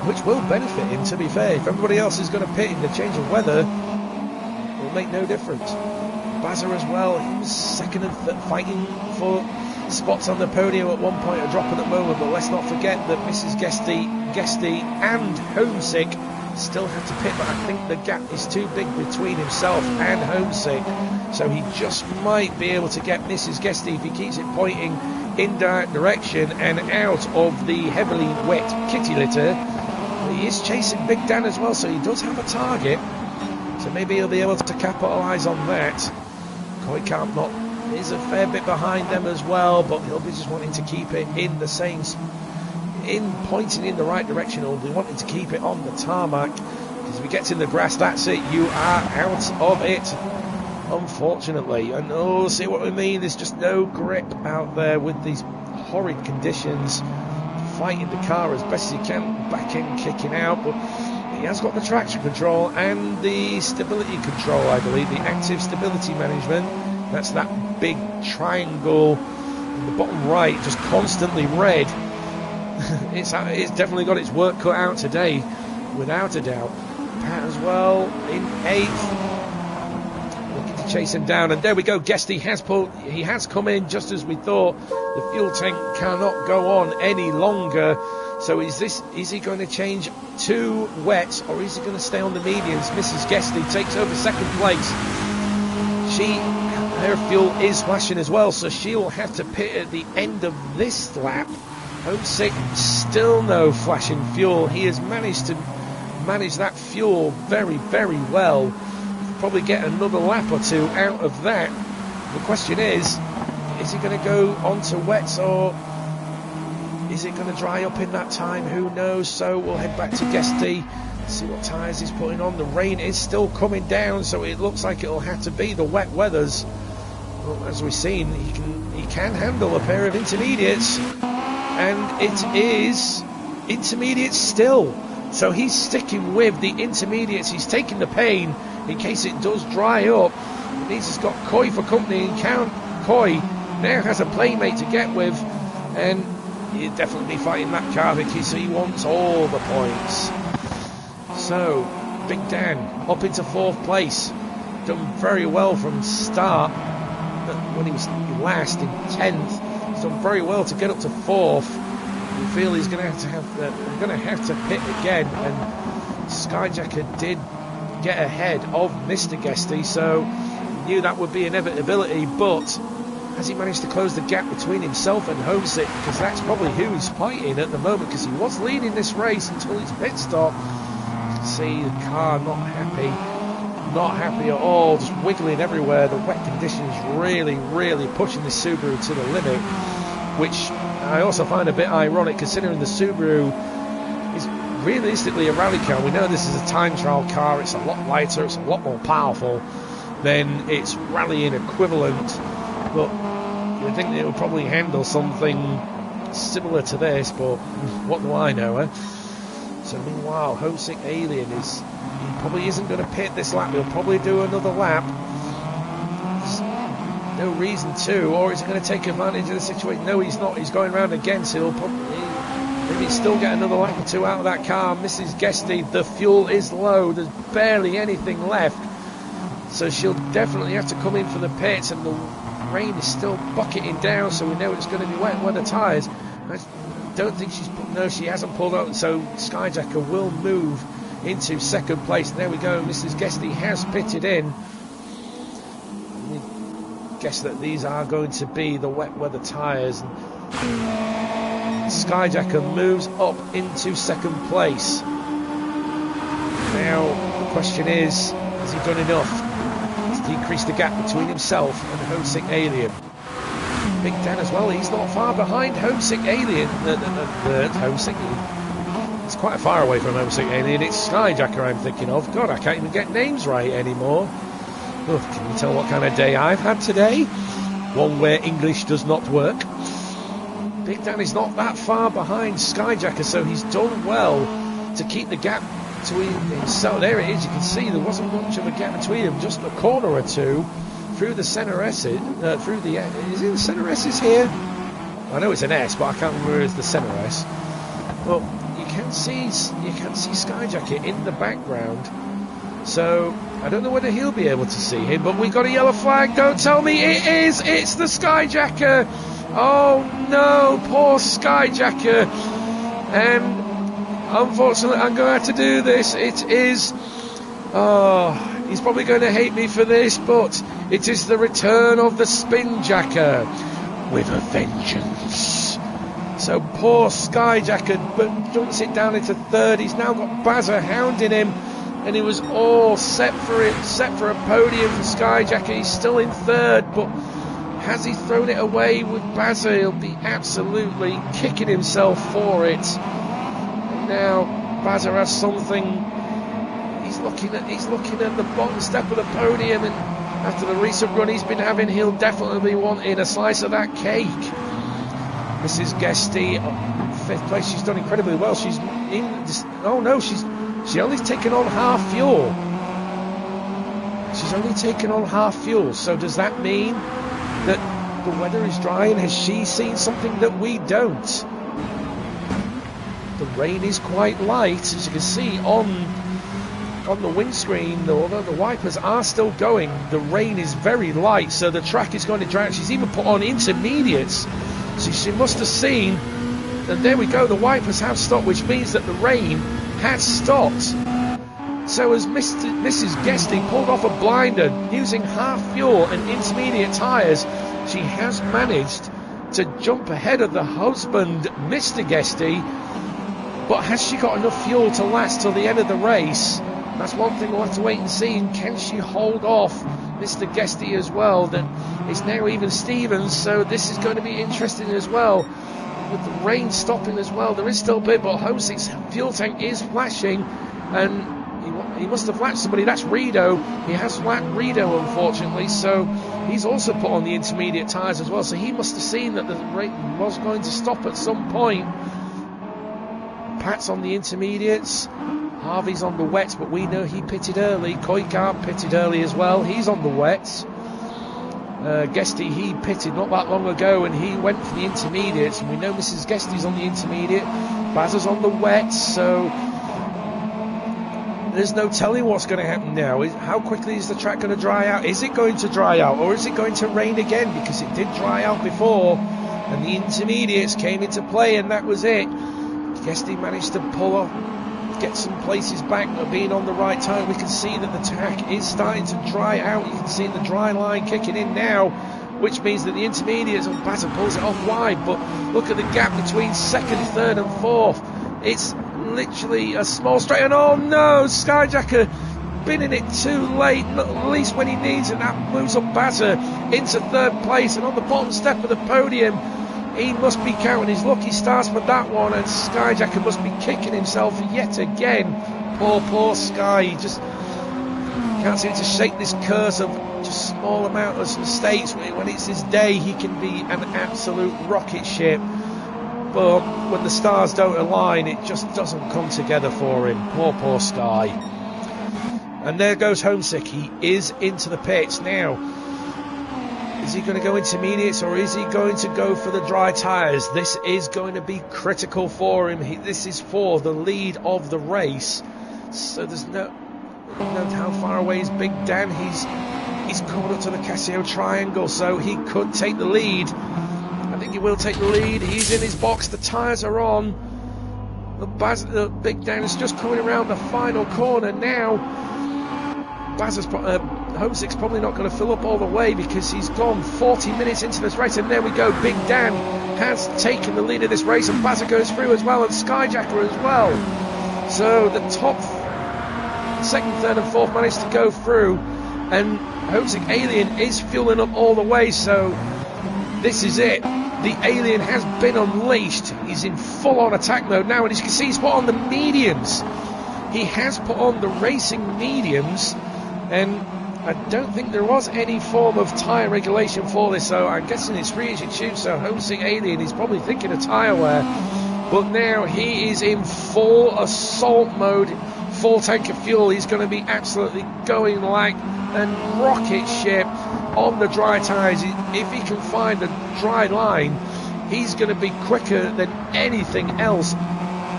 which will benefit him, to be fair. If everybody else is going to pit in the change of weather, it will make no difference. Bazza as well, he was second and fighting for spots on the podium at one point, a drop at the moment, but let's not forget that Mrs. Guesty and Homesick still have to pit, but I think the gap is too big between himself and Homesick, so he just might be able to get Mrs. Guesty if he keeps it pointing in that direction and out of the heavily wet kitty litter. He is chasing Big Dan as well, so he does have a target, so maybe he'll be able to capitalise on that. Koi Camp not is a fair bit behind them as well, but he'll be just wanting to keep it in the same, pointing in the right direction. He'll be wanting to keep it on the tarmac, because if he gets in the grass, that's it, you are out of it, unfortunately. And oh, see what I mean, there's just no grip out there with these horrid conditions. Fighting the car as best as he can, back end kicking out, but he has got the traction control and the stability control, I believe, the active stability management. That's that big triangle in the bottom right, just constantly red. It's definitely got its work cut out today, without a doubt. Pat as well in 8th, looking to chase him down, and there we go. Guesty has come in just as we thought. The fuel tank cannot go on any longer. So is he going to change to wets, or is he going to stay on the mediums? Mrs. Guesty takes over second place. Her fuel is flashing as well, so she will have to pit at the end of this lap. Homesick, still no flashing fuel. He has managed to manage that fuel very, very well. Probably get another lap or two out of that. The question is he going to go on to wets, or is it going to dry up in that time? Who knows? So we'll head back to Guesty, see what tyres he's putting on. The rain is still coming down, so it looks like it'll have to be the wet weathers. Well, as we've seen, he can handle a pair of intermediates, and it is intermediates still. So he's sticking with the intermediates. He's taking the pain in case it does dry up. It means he's got Koi for company, and Koi now has a playmate to get with, and he'll definitely be fighting that car because he wants all the points. So Big Dan up into 4th place, done very well from start. When he was last in 10th, he's done very well to get up to 4th. We feel he's going to have to pit again, and Skyjacker did get ahead of Mr. Guesty, so we knew that would be inevitability, but has he managed to close the gap between himself and Homesick? Because that's probably who he's fighting at the moment, because he was leading this race until his pit stop. You can see the car not happy at all, just wiggling everywhere. The wet conditions really, really pushing the Subaru to the limit, which I also find a bit ironic, considering the Subaru is realistically a rally car. We know this is a time trial car, it's a lot lighter, it's a lot more powerful than its rallying equivalent, but you'd think it would probably handle something similar to this, but what do I know, eh? So meanwhile, Homesick Alien he probably isn't going to pit this lap. He'll probably do another lap. There's no reason to, or is he going to take advantage of the situation? No, he's not. He's going round again, so he'll probably maybe still get another lap or two out of that car. Mrs. Guesty, the fuel is low. There's barely anything left, so she'll definitely have to come in for the pits, and the rain is still bucketing down, so we know it's going to be wet weather tyres. I don't think she hasn't pulled out, so Skyjacker will move into second place. There we go, Mrs. Guesty has pitted in. We guess that these are going to be the wet weather tyres. Skyjacker moves up into second place. Now the question is, has he done enough to decrease the gap between himself and Homesick Alien? Big Dan as well, he's not far behind Homesick Alien. Homesick, it's quite far away from Homesick Alien. It's Skyjacker I'm thinking of. God, I can't even get names right anymore. Oh, can you tell what kind of day I've had today? One where English does not work. Big Dan is not that far behind Skyjacker, so he's done well to keep the gap between himself. There it is, you can see there wasn't much of a gap between them, just a corner or two through the centre S. Is it the centre S is here? I know it's an S, but I can't remember if it's the centre S. Well, you can see Skyjacker in the background. So I don't know whether he'll be able to see him, but we got a yellow flag. Don't tell me it is. It's the Skyjacker. Oh no, poor Skyjacker. And unfortunately, I'm going to have to do this. It is. Oh, he's probably going to hate me for this, but it is the return of the Spinjacker with a vengeance. So poor Skyjacker, but jumps it down into third. He's now got Bazza hounding him. And it was all set for a podium for Skyjacker. He's still in third, but has he thrown it away with Bazza? He'll be absolutely kicking himself for it. And now Bazza has something. He's looking at the bottom step of the podium, and after the recent run he's been having, he'll definitely be wanting a slice of that cake. Mrs. Guesty, fifth place. She's done incredibly well. She's in. Oh no, She only taken on half fuel. She's only taken on half fuel. So does that mean that the weather is dry, and has she seen something that we don't? The rain is quite light, as you can see on the windscreen. Although the wipers are still going, the rain is very light, so the track is going to dry out. She's even put on intermediates. So she must have seen. And there we go, the wipers have stopped, which means that the rain has stopped. So as Mrs. Guesty pulled off a blinder using half fuel and intermediate tyres, she has managed to jump ahead of the husband, Mr. Guesty. But has she got enough fuel to last till the end of the race? That's one thing we'll have to wait and see. And can she hold off Mr. Guesty as well? That it's now even Stevens, so this is going to be interesting as well. With the rain stopping as well, there is still a bit, but Hosig's fuel tank is flashing, and he must have flashed somebody. That's Rido. He has flashed Rido, unfortunately, so he's also put on the intermediate tyres as well, so he must have seen that the rain was going to stop at some point. Pat's on the intermediates, Harvey's on the wets, but we know he pitted early. Koikar pitted early as well, he's on the wets. Guesty, he pitted not that long ago, and he went for the intermediates, and we know Mrs. Guesty's on the intermediate, Bazza's on the wets, so there's no telling what's going to happen now. How quickly is the track going to dry out? Is it going to dry out, or is it going to rain again? Because it did dry out before, and the intermediates came into play, and that was it. Guesty managed to pull off, get some places back, but being on the right time, we can see that the track is starting to dry out. You can see the dry line kicking in now, which means that the intermediates, and Bazza pulls it off wide, but look at the gap between second, third and fourth. It's literally a small straight, and oh no, Skyjacker been in it too late, not at least when he needs it. That moves up Bazza into third place, and on the bottom step of the podium, he must be counting his lucky stars for that one, and Skyjacker must be kicking himself yet again. Poor Sky, he just can't seem to shake this curse of just small amount of mistakes. When it's his day, he can be an absolute rocket ship, but when the stars don't align, it just doesn't come together for him. Poor Sky. And there goes Homesick. He is into the pits now. Is he going to go intermediates, or is he going to go for the dry tyres? This is going to be critical for him. This is for the lead of the race. So there's no how far away is Big Dan. He's coming up to the Casio Triangle, so he could take the lead. I think he will take the lead. He's in his box. The tyres are on. The Big Dan is just coming around the final corner now. Homesick's probably not going to fill up all the way, because he's gone 40 minutes into this race, and there we go. Big Dan has taken the lead of this race, and Bazza goes through as well, and Skyjacker as well. So the top second, third and fourth managed to go through, and Homesick Alien is fueling up all the way, so this is it. The Alien has been unleashed. He's in full-on attack mode now, and as you can see, he's put on the mediums. He has put on the racing mediums, and I don't think there was any form of tyre regulation for this, so I'm guessing it's free as you choose. So Homesick Alien is probably thinking of tyre wear, but now he is in full assault mode, full tank of fuel. He's going to be absolutely going like a rocket ship on the dry tyres. If he can find a dry line, he's going to be quicker than anything else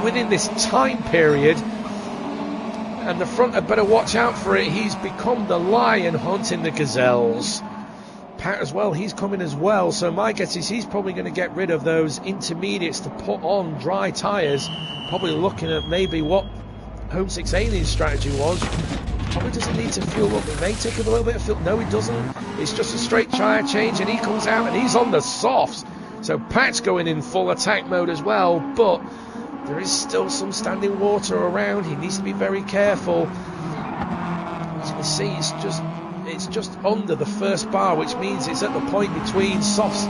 within this time period. And the front had better watch out for it. He's become the lion hunting the gazelles. Pat as well, he's coming as well. So my guess is he's probably going to get rid of those intermediates to put on dry tyres. Probably looking at maybe what Homesick's Alien strategy was. Probably doesn't need to fuel up. It may take him a little bit of fuel. No, he doesn't. It's just a straight tyre change, and he comes out and he's on the softs. So Pat's going in full attack mode as well, but there is still some standing water around. He needs to be very careful. As you can see, it's just under the first bar, which means it's at the point between softs,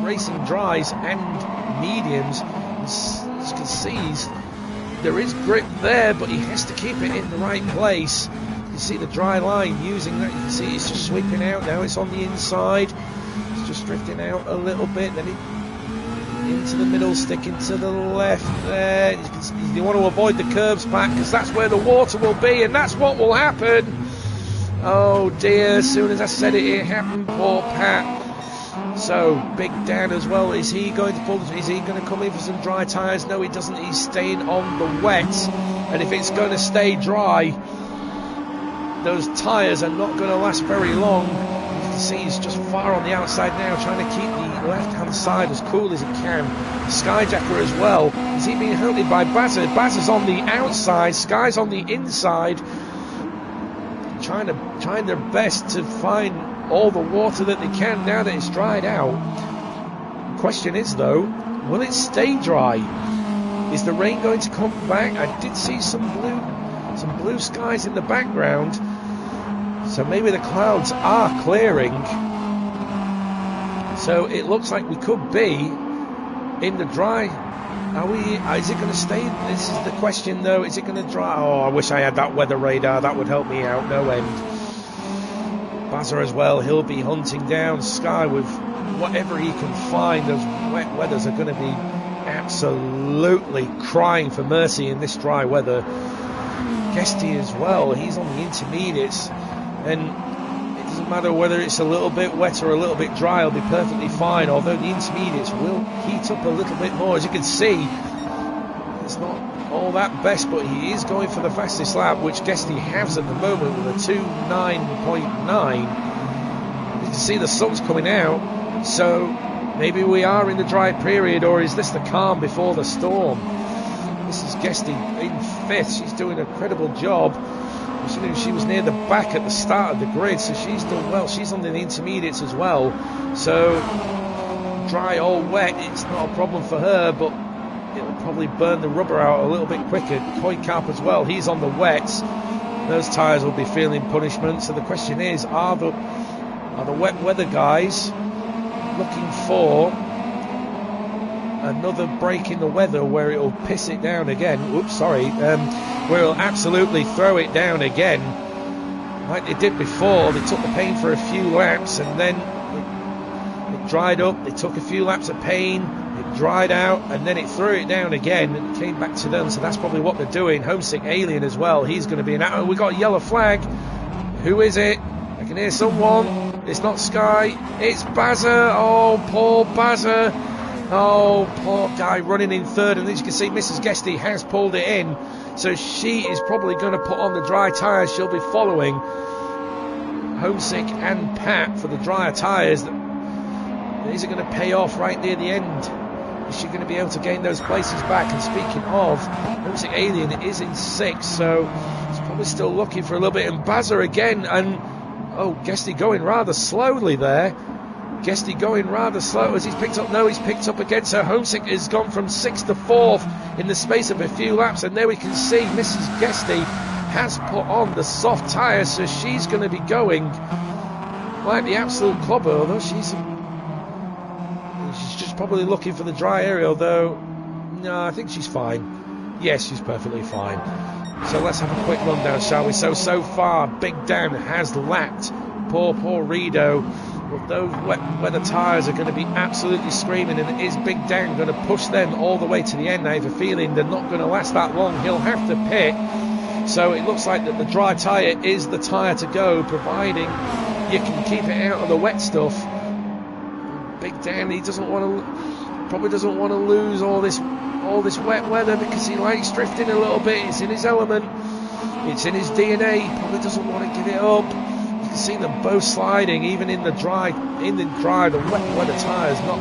racing dries and mediums. As you can see, there is grip there, but he has to keep it in the right place. You can see the dry line using that. You can see it's just sweeping out now. It's on the inside. It's just drifting out a little bit. Then into the middle, sticking to the left there. You want to avoid the curbs, Pat, because that's where the water will be, and that's what will happen. Oh dear, as soon as I said it, it happened. Poor Pat. So Big Dan as well, is he going to come in for some dry tyres? No, he doesn't. He's staying on the wet, and if it's going to stay dry, those tyres are not going to last very long. You can see he's just far on the outside now, trying to keep the left-hand side as cool as he can. Skyjacker as well. Is he being hunted by Bazza? Bazza's on the outside, Sky's on the inside, trying their best to find all the water that they can now that it's dried out. The question is though, will it stay dry? Is the rain going to come back? I did see some blue skies in the background, so maybe the clouds are clearing. So it looks like we could be in the dry. Is it going to stay? This is the question though. Is it going to dry? Oh, I wish I had that weather radar. That would help me out no end. Bazza as well, he'll be hunting down Sky with whatever he can find. Those wet weathers are going to be absolutely crying for mercy in this dry weather. Guesty as well, he's on the intermediates, and it doesn't matter whether it's a little bit wet or a little bit dry, he'll be perfectly fine, although the intermediates will heat up a little bit more. As you can see, it's not all that best, but he is going for the fastest lap, which Guesty has at the moment with a 2:09.9. You can see the sun's coming out, so maybe we are in the dry period, or is this the calm before the storm? This is Guesty in fifth. She's doing an incredible job. She was near the back at the start of the grid, so she's done well. She's on the intermediates as well, so dry or wet, it's not a problem for her, but it'll probably burn the rubber out a little bit quicker. Koi Carp as well, he's on the wets. Those tyres will be feeling punishment. So the question is, are the wet weather guys looking for another break in the weather where it'll piss it down again? Where it'll absolutely throw it down again, like they did before. They took the pain for a few laps, and then it dried up. They took a few laps of pain. It dried out, and then it threw it down again, and it came back to them. So that's probably what they're doing. Homesick Alien as well, he's going to be in that. We got a yellow flag. Who is it? I can hear someone. It's not Sky, it's Bazza. Oh, poor Bazza. Oh, poor guy running in third, and as you can see, Mrs. Guesty has pulled it in, so she is probably going to put on the dry tyres. She'll be following Homesick and Pat for the drier tyres. These are going to pay off right near the end. Is she going to be able to gain those places back? And speaking of, Homesick Alien is in sixth, so he's probably still looking for a little bit. And Bazza again, and oh, Guesty going rather slowly there. Guesty going rather slow as he's picked up. No, he's picked up again. So Homesick has gone from 6th to 4th in the space of a few laps. And there we can see Mrs. Guesty has put on the soft tyres, so she's going to be going like the absolute clobber, although she's just probably looking for the dry area, although no, I think she's fine. Yes, she's perfectly fine. So let's have a quick rundown, shall we? So far, Big Dan has lapped poor Rido. But those wet weather tyres are going to be absolutely screaming, and is Big Dan going to push them all the way to the end? I have a feeling they're not going to last that long. He'll have to pit. So it looks like that the dry tyre is the tyre to go, providing you can keep it out of the wet stuff. Big Dan, he probably doesn't want to lose all this all this wet weather because he likes drifting a little bit. It's in his element. It's in his DNA. He probably doesn't want to give it up. You can see them both sliding, even in the dry. The wet weather tyres not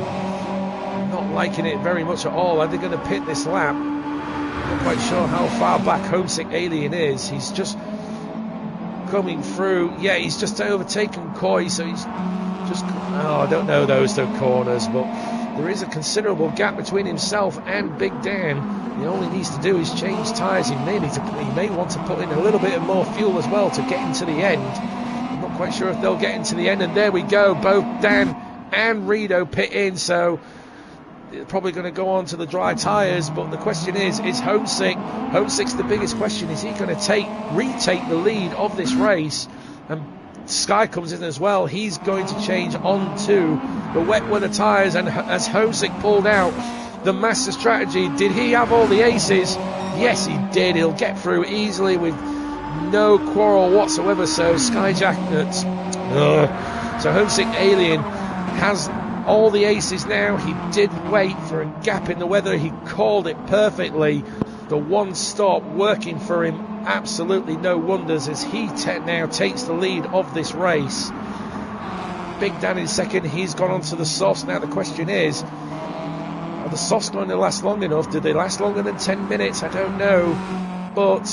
liking it very much at all. Are they going to pit this lap? Not quite sure how far back Homesick Alien is. He's just coming through. Yeah, he's just overtaken Coy, so he's just... Oh, I don't know those two corners, but there is a considerable gap between himself and Big Dan. He only needs to do is change tyres. He may want to put in a little bit of more fuel as well to get into the end. I'm not quite sure if they'll get into the end, and there we go. Both Dan and Rito pit in, so they're probably going to go on to the dry tyres. But the question is Homesick? Homesick's the biggest question. Is he going to retake the lead of this race? And Sky comes in as well. He's going to change onto the wet weather tyres, and as Homesick pulled out, the master strategy, did he have all the aces? Yes, he did. He'll get through easily with no quarrel whatsoever. So Skyjack, so Homesick Alien has all the aces now. He did wait for a gap in the weather. He called it perfectly. The one stop working for him, absolutely no wonders, as he now takes the lead of this race. Big Dan in second. He's gone on to the softs. Now the question is, are the softs going to last long enough? Do they last longer than 10 minutes? I don't know. But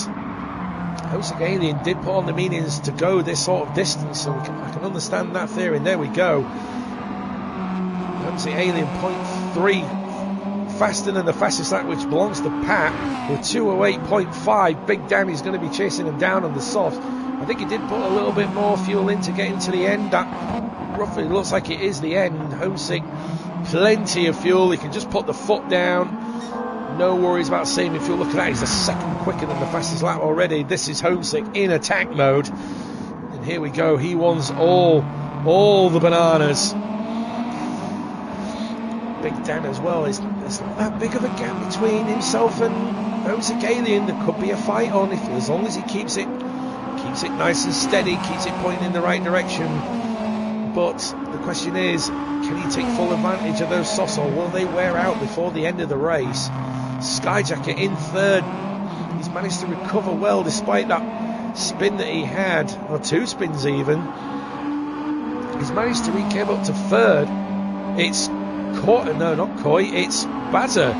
Homesick Alien did put on the meanings to go this sort of distance, so I can understand that theory. And there we go. Homesick Alien 0.3 faster than the fastest lap, which belongs to Pat, with 2:08.5. Big Dan is going to be chasing him down on the softs. I think he did put a little bit more fuel in to get him to the end. That roughly looks like it is the end. Homesick, plenty of fuel. He can just put the foot down. No worries about saving fuel. Look at that. He's a second quicker than the fastest lap already. This is Homesick in attack mode. And here we go. He wants all the bananas. Big Dan as well. There's not that big of a gap between himself and Homesick Alien. There could be a fight on as long as he keeps it nice and steady, keeps it pointing in the right direction. But the question is, can he take full advantage of those softs, or will they wear out before the end of the race? Skyjacker in third. He's managed to recover well despite that spin that he had, or two spins even. He's managed to recap up to third. It's not Coy, it's Bazza.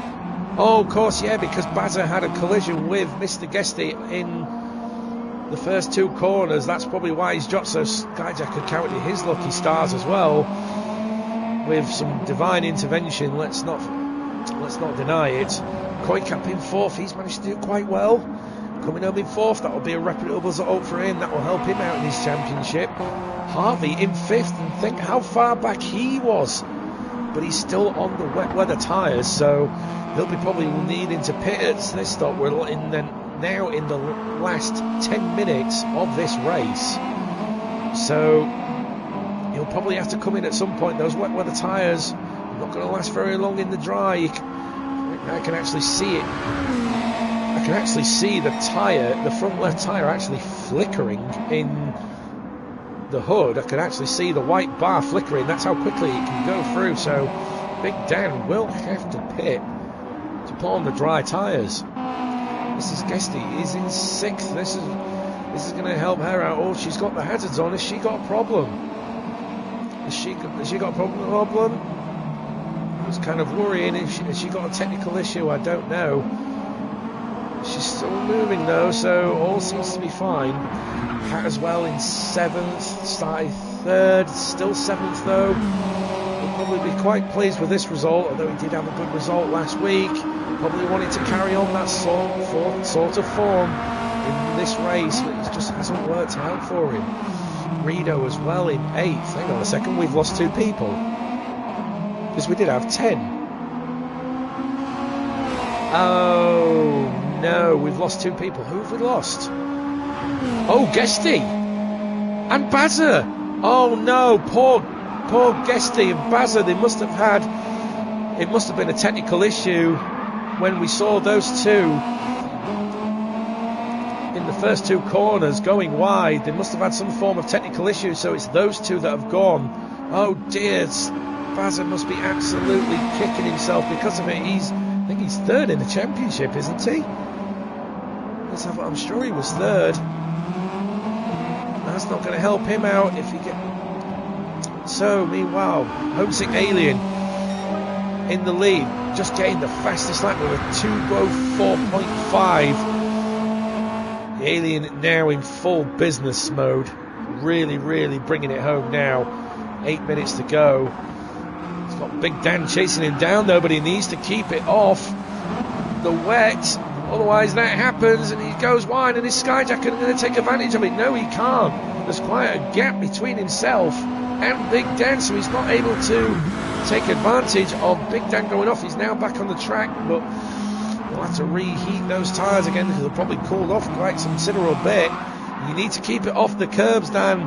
Oh, of course, yeah, because Bazza had a collision with Mr. Guesty in the first two corners. That's probably why he's dropped, so Skyjacker counted his lucky stars as well with some divine intervention. Let's not deny it. Coy Cap in fourth. He's managed to do quite well. Coming home in fourth, that will be a reputable result for him. That will help him out in his championship. Harvey in fifth, and think how far back he was. But he's still on the wet weather tyres, so he'll be probably needing to pit at this stop. We're now in the last 10 minutes of this race, so he'll probably have to come in at some point. Those wet weather tyres are not going to last very long in the dry. I can actually see it. I can actually see the tyre, the front left tyre, actually flickering in the hood. I can actually see the white bar flickering. That's how quickly it can go through. So Big Dan will have to pit to put on the dry tyres. Mrs. Guesty is in sixth. This is going to help her out. Oh, she's got the hazards on. Has she got a problem? Has she got a problem? I was kind of worrying. Has she got a technical issue? I don't know. She's still moving though, so all seems to be fine. Pat as well in seventh, started third, still seventh though. He'll probably be quite pleased with this result, although he did have a good result last week. Probably wanted to carry on that sort of form in this race, but it just hasn't worked out for him. Rito as well in eighth. Hang on a second, we've lost two people. Because we did have 10. Oh no, we've lost two people. Who have we lost? Oh, Guesty and Bazza. Oh no, poor Guesty and Bazza. It must have been a technical issue when we saw those two in the first two corners going wide. They must have had some form of technical issue, so it's those two that have gone. Oh dear, Bazza must be absolutely kicking himself because of it. I think He's third in the championship, isn't he? Let's have. I'm sure he was third. That's not going to help him out if he get. So meanwhile, Homesick Alien in the lead, just getting the fastest lap with a 2:04.5. The Alien now in full business mode, really bringing it home now. 8 minutes to go. He's got Big Dan chasing him down though, but he needs to keep it off the wet, otherwise that happens and he goes wide, and is Skyjacker going to take advantage of it? No, he can't. There's quite a gap between himself and Big Dan, so he's not able to take advantage of Big Dan going off. He's now back on the track, but we'll have to reheat those tyres again because they've probably cooled off quite some considerable bit. You need to keep it off the curbs, Dan.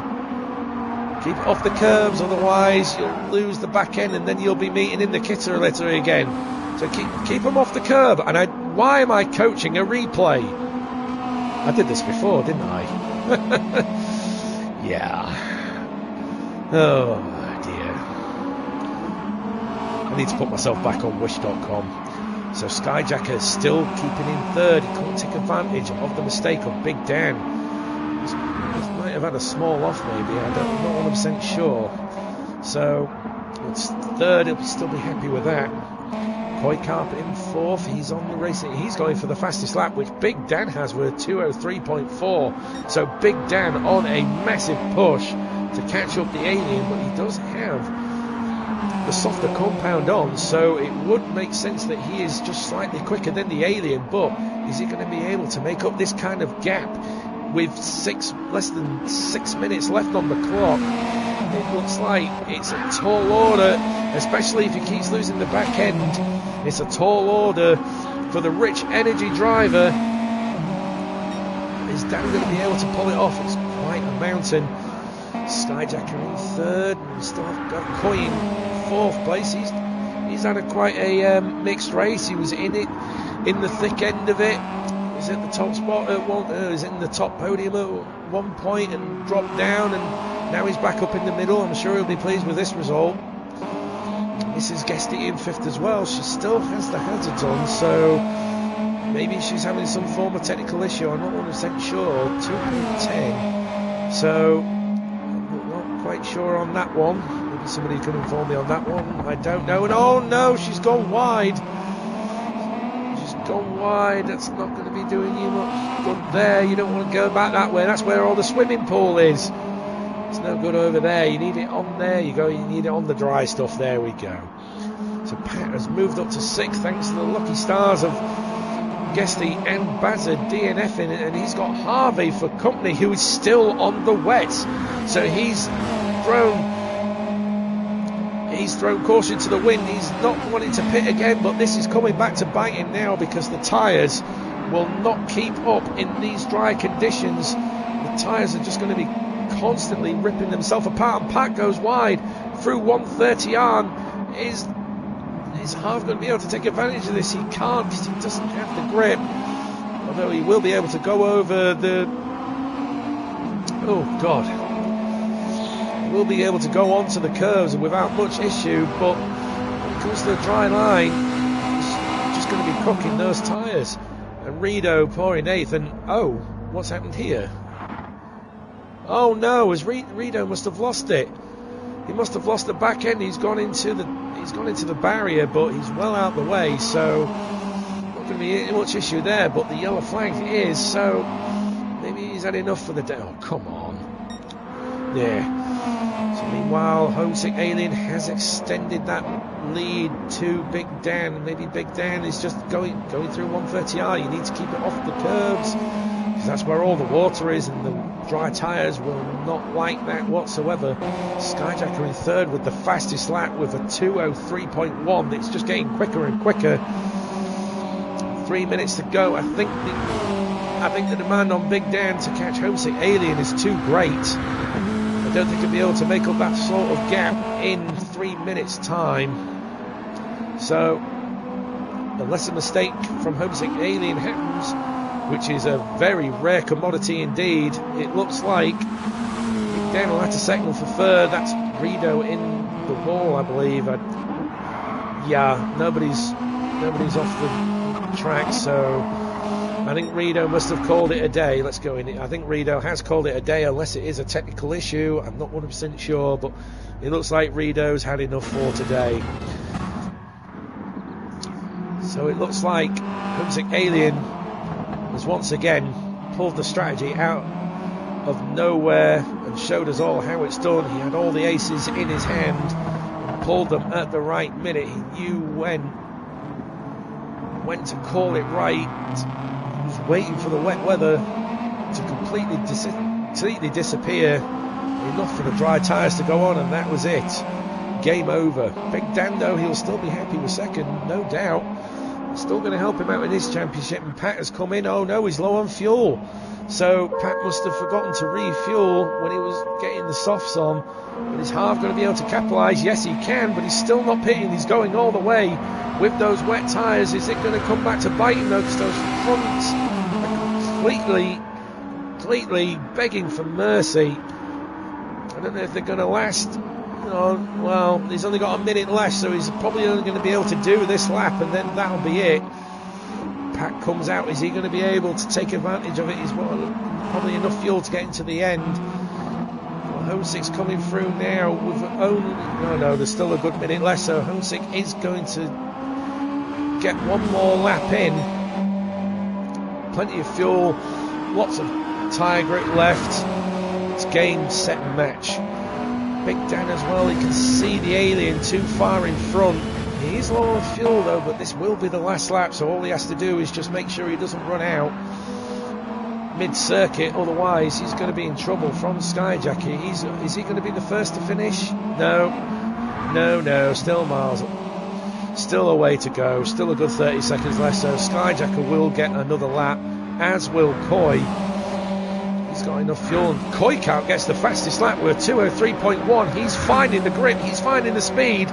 Keep it off the curbs, otherwise you'll lose the back end and then you'll be meeting in the Kitter litter again. So keep them off the curb. And why am I coaching a replay? I did this before, didn't I? Yeah. Oh dear. I need to put myself back on wish.com. So Skyjacker still keeping in third. He couldn't take advantage of the mistake of Big Dan. He might have had a small off maybe, I'm not 100% sure. So it's third, he'll still be happy with that. Koi Carpet in fourth, he's on the race, he's going for the fastest lap, which Big Dan has with a 2:03.4. So Big Dan on a massive push to catch up the Alien, but he does have the softer compound on, so it would make sense that he is just slightly quicker than the Alien. But is he going to be able to make up this kind of gap with less than 6 minutes left on the clock? It looks like it's a tall order, especially if he keeps losing the back end. It's a tall order for the Rich Energy driver. Is Dan going to be able to pull it off? It's quite a mountain. Skyjacker in third, and still have got Koi in fourth place. He's had quite a mixed race. He was in it, in the thick end of it. He's at the top spot at one. He's in the top podium at one point and dropped down, and now he's back up in the middle. I'm sure he'll be pleased with this result. Mrs. Guesty in fifth as well. She still has the hazards on, so maybe she's having some form of technical issue. I'm not 100% sure. 2.10. So I'm not quite sure on that one. Maybe somebody can inform me on that one. I don't know. And oh no, she's gone wide. She's gone wide. That's not going to be doing you much good there. You don't want to go back that way. That's where all the swimming pool is. It's no good over there. You need it on there. You go. You need it on the dry stuff. There we go. So Pat has moved up to sixth thanks to the lucky stars of Guesty and Bazza DNFing, and he's got Harvey for company, who is still on the wet. So he's thrown caution to the wind. He's not wanting to pit again, but this is coming back to bite him now because the tyres will not keep up in these dry conditions. The tyres are just going to be constantly ripping themselves apart, and Pat goes wide through 130 on. Is Harv going to be able to take advantage of this? He can't because he doesn't have the grip, although he will be able to go over the he will be able to go onto the curves without much issue, but when it comes to the dry line, he's just going to be cooking those tyres. And Rido pouring eighth, and oh, what's happened here? Oh no, Rido must have lost it. He must have lost the back end. He's gone into the barrier, but he's well out the way, so not going to be much issue there. But the yellow flag is, so maybe he's had enough for the day. Oh, come on. Yeah. So meanwhile, Homesick Alien has extended that lead to Big Dan. Maybe Big Dan is just going through 130R. You need to keep it off the curbs, because that's where all the water is, and the dry tyres will not like that whatsoever. Skyjacker in third with the fastest lap with a 2:03.1. It's just getting quicker and quicker. 3 minutes to go. I think the demand on Big Dan to catch Homesick Alien is too great. I don't think he'll be able to make up that sort of gap in 3 minutes time. So unless a mistake from Homesick Alien happens, which is a very rare commodity indeed, it looks like Big Dan will have to settle for third. That's Rido in the wall, I believe. Yeah, nobody's off the track, so I think Rito must have called it a day. Let's go in. I think Rito has called it a day, unless it is a technical issue. I'm not 100% sure, but it looks like Rito's had enough for today. So it looks like Homesick Alien has once again pulled the strategy out of nowhere and showed us all how it's done. He had all the aces in his hand and pulled them at the right minute. He knew when to call it right. He was waiting for the wet weather to completely disappear, enough for the dry tyres to go on, and that was it. Game over. Big Dan, though, he'll still be happy with second, no doubt. Still going to help him out in this championship, and Pat has come in. Oh no, he's low on fuel. So Pat must have forgotten to refuel when he was getting the softs on. But is Harv going to be able to capitalise? Yes, he can, but he's still not pitting. He's going all the way with those wet tyres. Is it going to come back to bite him, though? Because those fronts are completely begging for mercy. I don't know if they're going to last. Well, he's only got a minute left, so he's probably only going to be able to do this lap, and then that'll be it. Pat comes out. Is he going to be able to take advantage of it? He's probably enough fuel to get into the end. Well, Homesick's coming through now with only... No, there's still a good minute left, so Homesick is going to get one more lap in. Plenty of fuel, lots of tyre grip left. It's game, set, and match. Big Dan as well, he can see the Alien too far in front. He is low on fuel though, but this will be the last lap, so all he has to do is just make sure he doesn't run out mid-circuit, otherwise he's going to be in trouble from Skyjacker. Is he going to be the first to finish? No, still miles, still a way to go, still a good 30 seconds left, so Skyjacker will get another lap, as will Coy. He's got enough fuel, and Koikart gets the fastest lap with 2:03.1. He's finding the grip, he's finding the speed.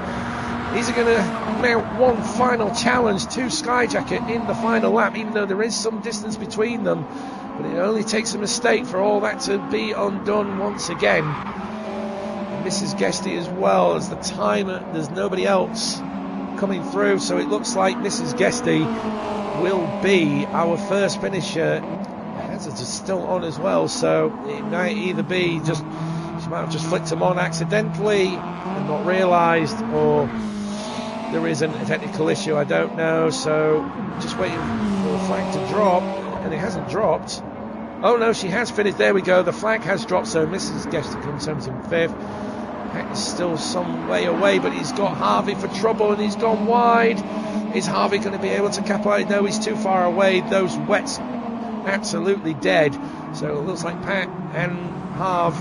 He's going to mount one final challenge to Skyjacker in the final lap, even though there is some distance between them. But it only takes a mistake for all that to be undone once again. And Mrs. Guesty as well as the timer. There's nobody else coming through, so it looks like Mrs. Guesty will be our first finisher. Hazards are still on as well, so it might either be just she might have just flicked them on accidentally and not realised, or there isn't a technical issue, I don't know. So just waiting for the flag to drop, and it hasn't dropped. Oh no, she has finished. There we go, the flag has dropped, so Mrs. Guesty comes home in fifth. Pat is still some way away, but he's got Harvey for trouble, and he's gone wide. Is Harvey going to be able to capitalise? No, he's too far away. Those wets absolutely dead, so it looks like Pat and Harv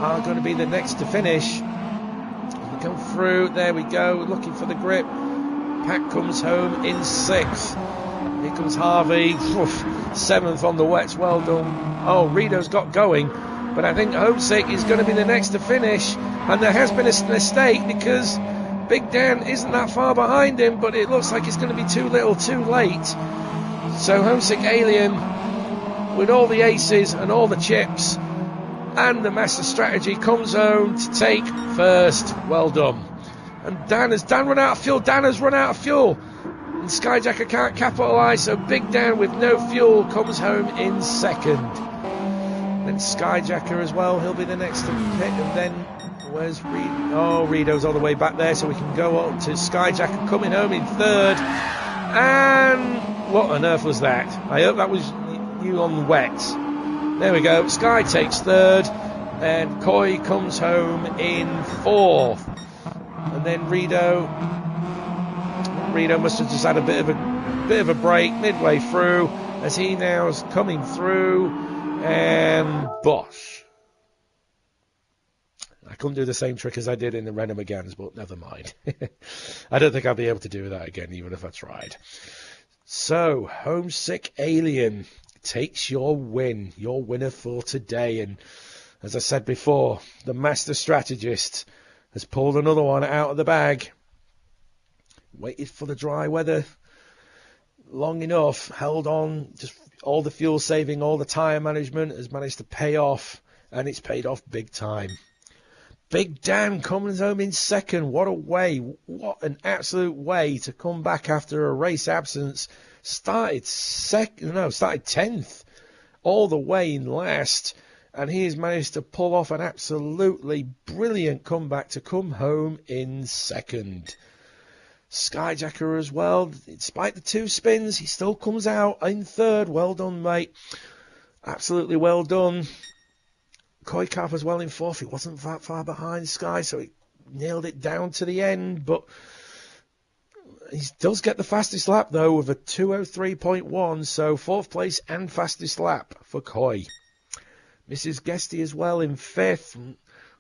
are going to be the next to finish. We come through, there we go, looking for the grip. Pat comes home in sixth. Here comes Harvey, seventh on the wets, well done. Oh, Rito's got going, but I think Homesick is going to be the next to finish, and there has been a mistake because Big Dan isn't that far behind him, but it looks like it's going to be too little too late. So Homesick Alien, with all the aces and all the chips and the master strategy, comes home to take first. Well done. And Dan run out of fuel. Dan has run out of fuel. And Skyjacker can't capitalise, so Big Dan with no fuel comes home in second. Then Skyjacker as well, he'll be the next to pit, and then where's Reed? Oh, Rito's all the way back there, so we can go on to Skyjacker coming home in third. And what on earth was that? I hope that was you on the wet. There we go. Sky takes third, and Coy comes home in fourth. And then Rito must have just had a bit of a break midway through, as he now is coming through, and bosh. I couldn't do the same trick as I did in the Renault Megans, but never mind. I don't think I'll be able to do that again, even if I tried. So, Homesick Alien takes your win, your winner for today. And as I said before, the master strategist has pulled another one out of the bag. Waited for the dry weather long enough, held on, just all the fuel saving, all the tyre management has managed to pay off, and it's paid off big time. Big Dan comes home in second. What a way, what an absolute way to come back after a race absence. started 10th, all the way in last, and he has managed to pull off an absolutely brilliant comeback to come home in second. Skyjacker as well, despite the 2 spins, he still comes out in third. Well done, mate. Absolutely well done. Koi Carp as well in fourth. He wasn't that far behind Sky, so he nailed it down to the end, but he does get the fastest lap, though, with a 2:03.1, so fourth place and fastest lap for Koi. Mrs. Guesty as well in fifth.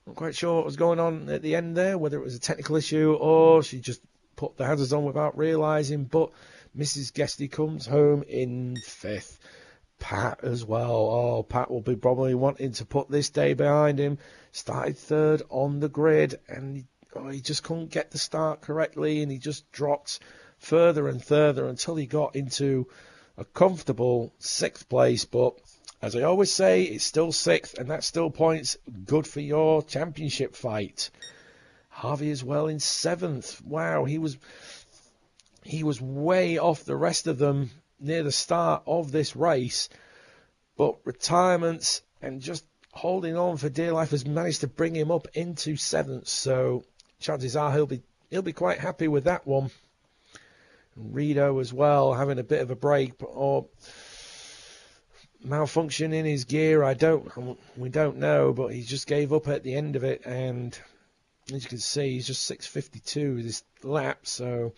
Not quite sure what was going on at the end there, whether it was a technical issue or she just put the hazards on without realising, but Mrs. Guesty comes home in fifth. Pat as well. Oh, Pat will be probably wanting to put this day behind him. Started third on the grid, and he just couldn't get the start correctly, and he just dropped further and further until he got into a comfortable 6th place. But as I always say, it's still 6th, and that's still points good for your championship fight. Harvey as well in 7th. Wow, he was way off the rest of them near the start of this race, but retirements and just holding on for dear life has managed to bring him up into 7th, so chances are he'll be quite happy with that one. Rito as well, having a bit of a break or malfunction in his gear, we don't know, but he just gave up at the end of it, and as you can see, he's just 6:52 this lap, so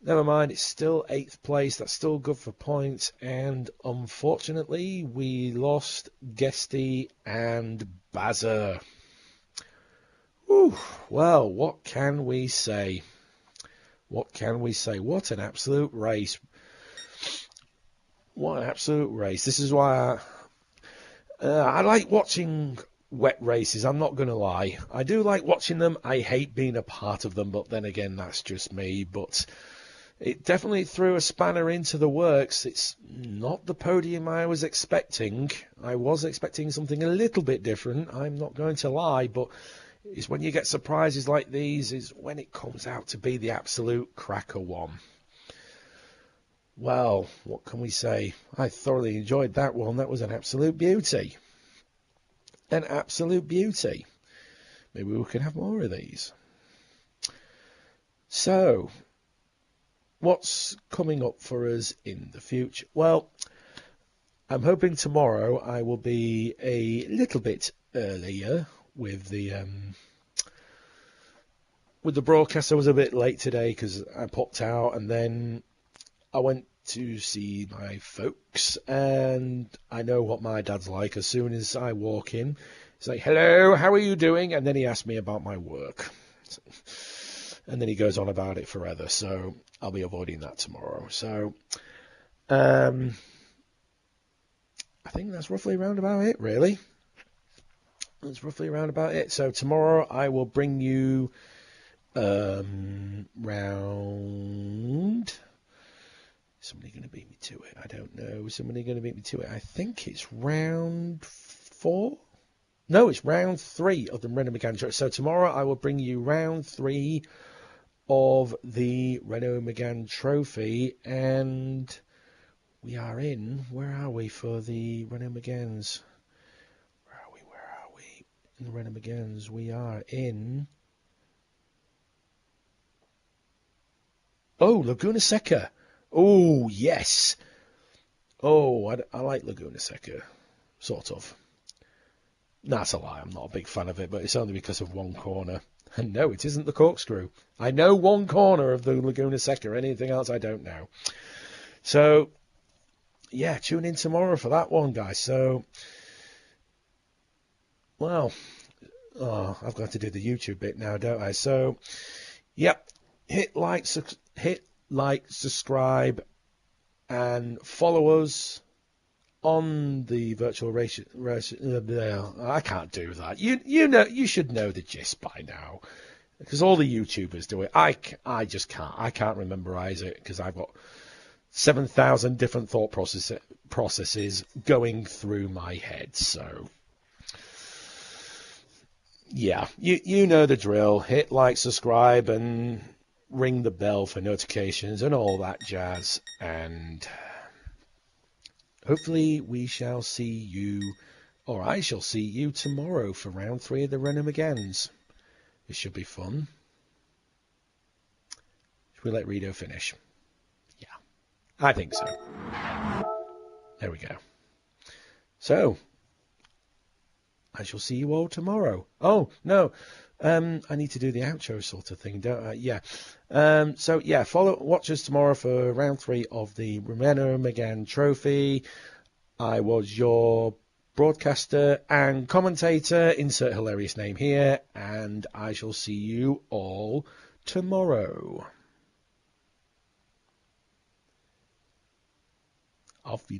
never mind, it's still 8th place. That's still good for points. And unfortunately, we lost Guesty and Bazza. Whew. Well, what can we say? What can we say? What an absolute race. What an absolute race. This is why I like watching wet races. I'm not going to lie. I do like watching them. I hate being a part of them, but then again, that's just me. But it definitely threw a spanner into the works. It's not the podium I was expecting. I was expecting something a little bit different, I'm not going to lie, but it's when you get surprises like these is when it comes out to be the absolute cracker one. Well, what can we say? I thoroughly enjoyed that one. That was an absolute beauty. An absolute beauty. Maybe we can have more of these. So, what's coming up for us in the future? Well, I'm hoping tomorrow I will be a little bit earlier with the broadcast. I was a bit late today because I popped out, and then I went to see my folks, and I know what my dad's like. As soon as I walk in, he's like, "Hello, how are you doing?" And then he asks me about my work. And then he goes on about it forever, so I'll be avoiding that tomorrow. So, I think that's roughly around about it, really. That's roughly around about it. So tomorrow I will bring you round... Somebody going to beat me to it? I don't know. Somebody going to beat me to it? I think it's round 4. No, it's round 3 of the Renault Megane Trophy. So tomorrow I will bring you round 3 of the Renault Megane Trophy, and we are in. Where are we for the Renault Meganes? Where are we? In the Renault Meganes, we are in. Oh, Laguna Seca. Oh, yes. Oh, I like Laguna Seca, sort of. No, that's a lie. I'm not a big fan of it, but it's only because of one corner. And no, it isn't the corkscrew. I know one corner of the Laguna Seca. Anything else, I don't know. So, yeah, tune in tomorrow for that one, guys. So, well, I've got to do the YouTube bit now, don't I? So, yep, hit like, subscribe, and follow us on the virtual race. I can't do that. You know, you should know the gist by now, because all the YouTubers do it. I just can't. I can't memorize it because I've got 7,000 different thought processes going through my head. So, yeah, you know the drill. Hit like, subscribe, and ring the bell for notifications and all that jazz. And hopefully we shall see you, or I shall see you tomorrow for round 3 of the Run 'em Agains. It should be fun. Should we let Rito finish? Yeah, I think so. There we go. So, I shall see you all tomorrow. Oh, no. I need to do the outro sort of thing, don't I? Yeah. Watch us tomorrow for round 3 of the Run 'em Again Trophy. I was your broadcaster and commentator, insert hilarious name here, and I shall see you all tomorrow. Auf Wiedersehen.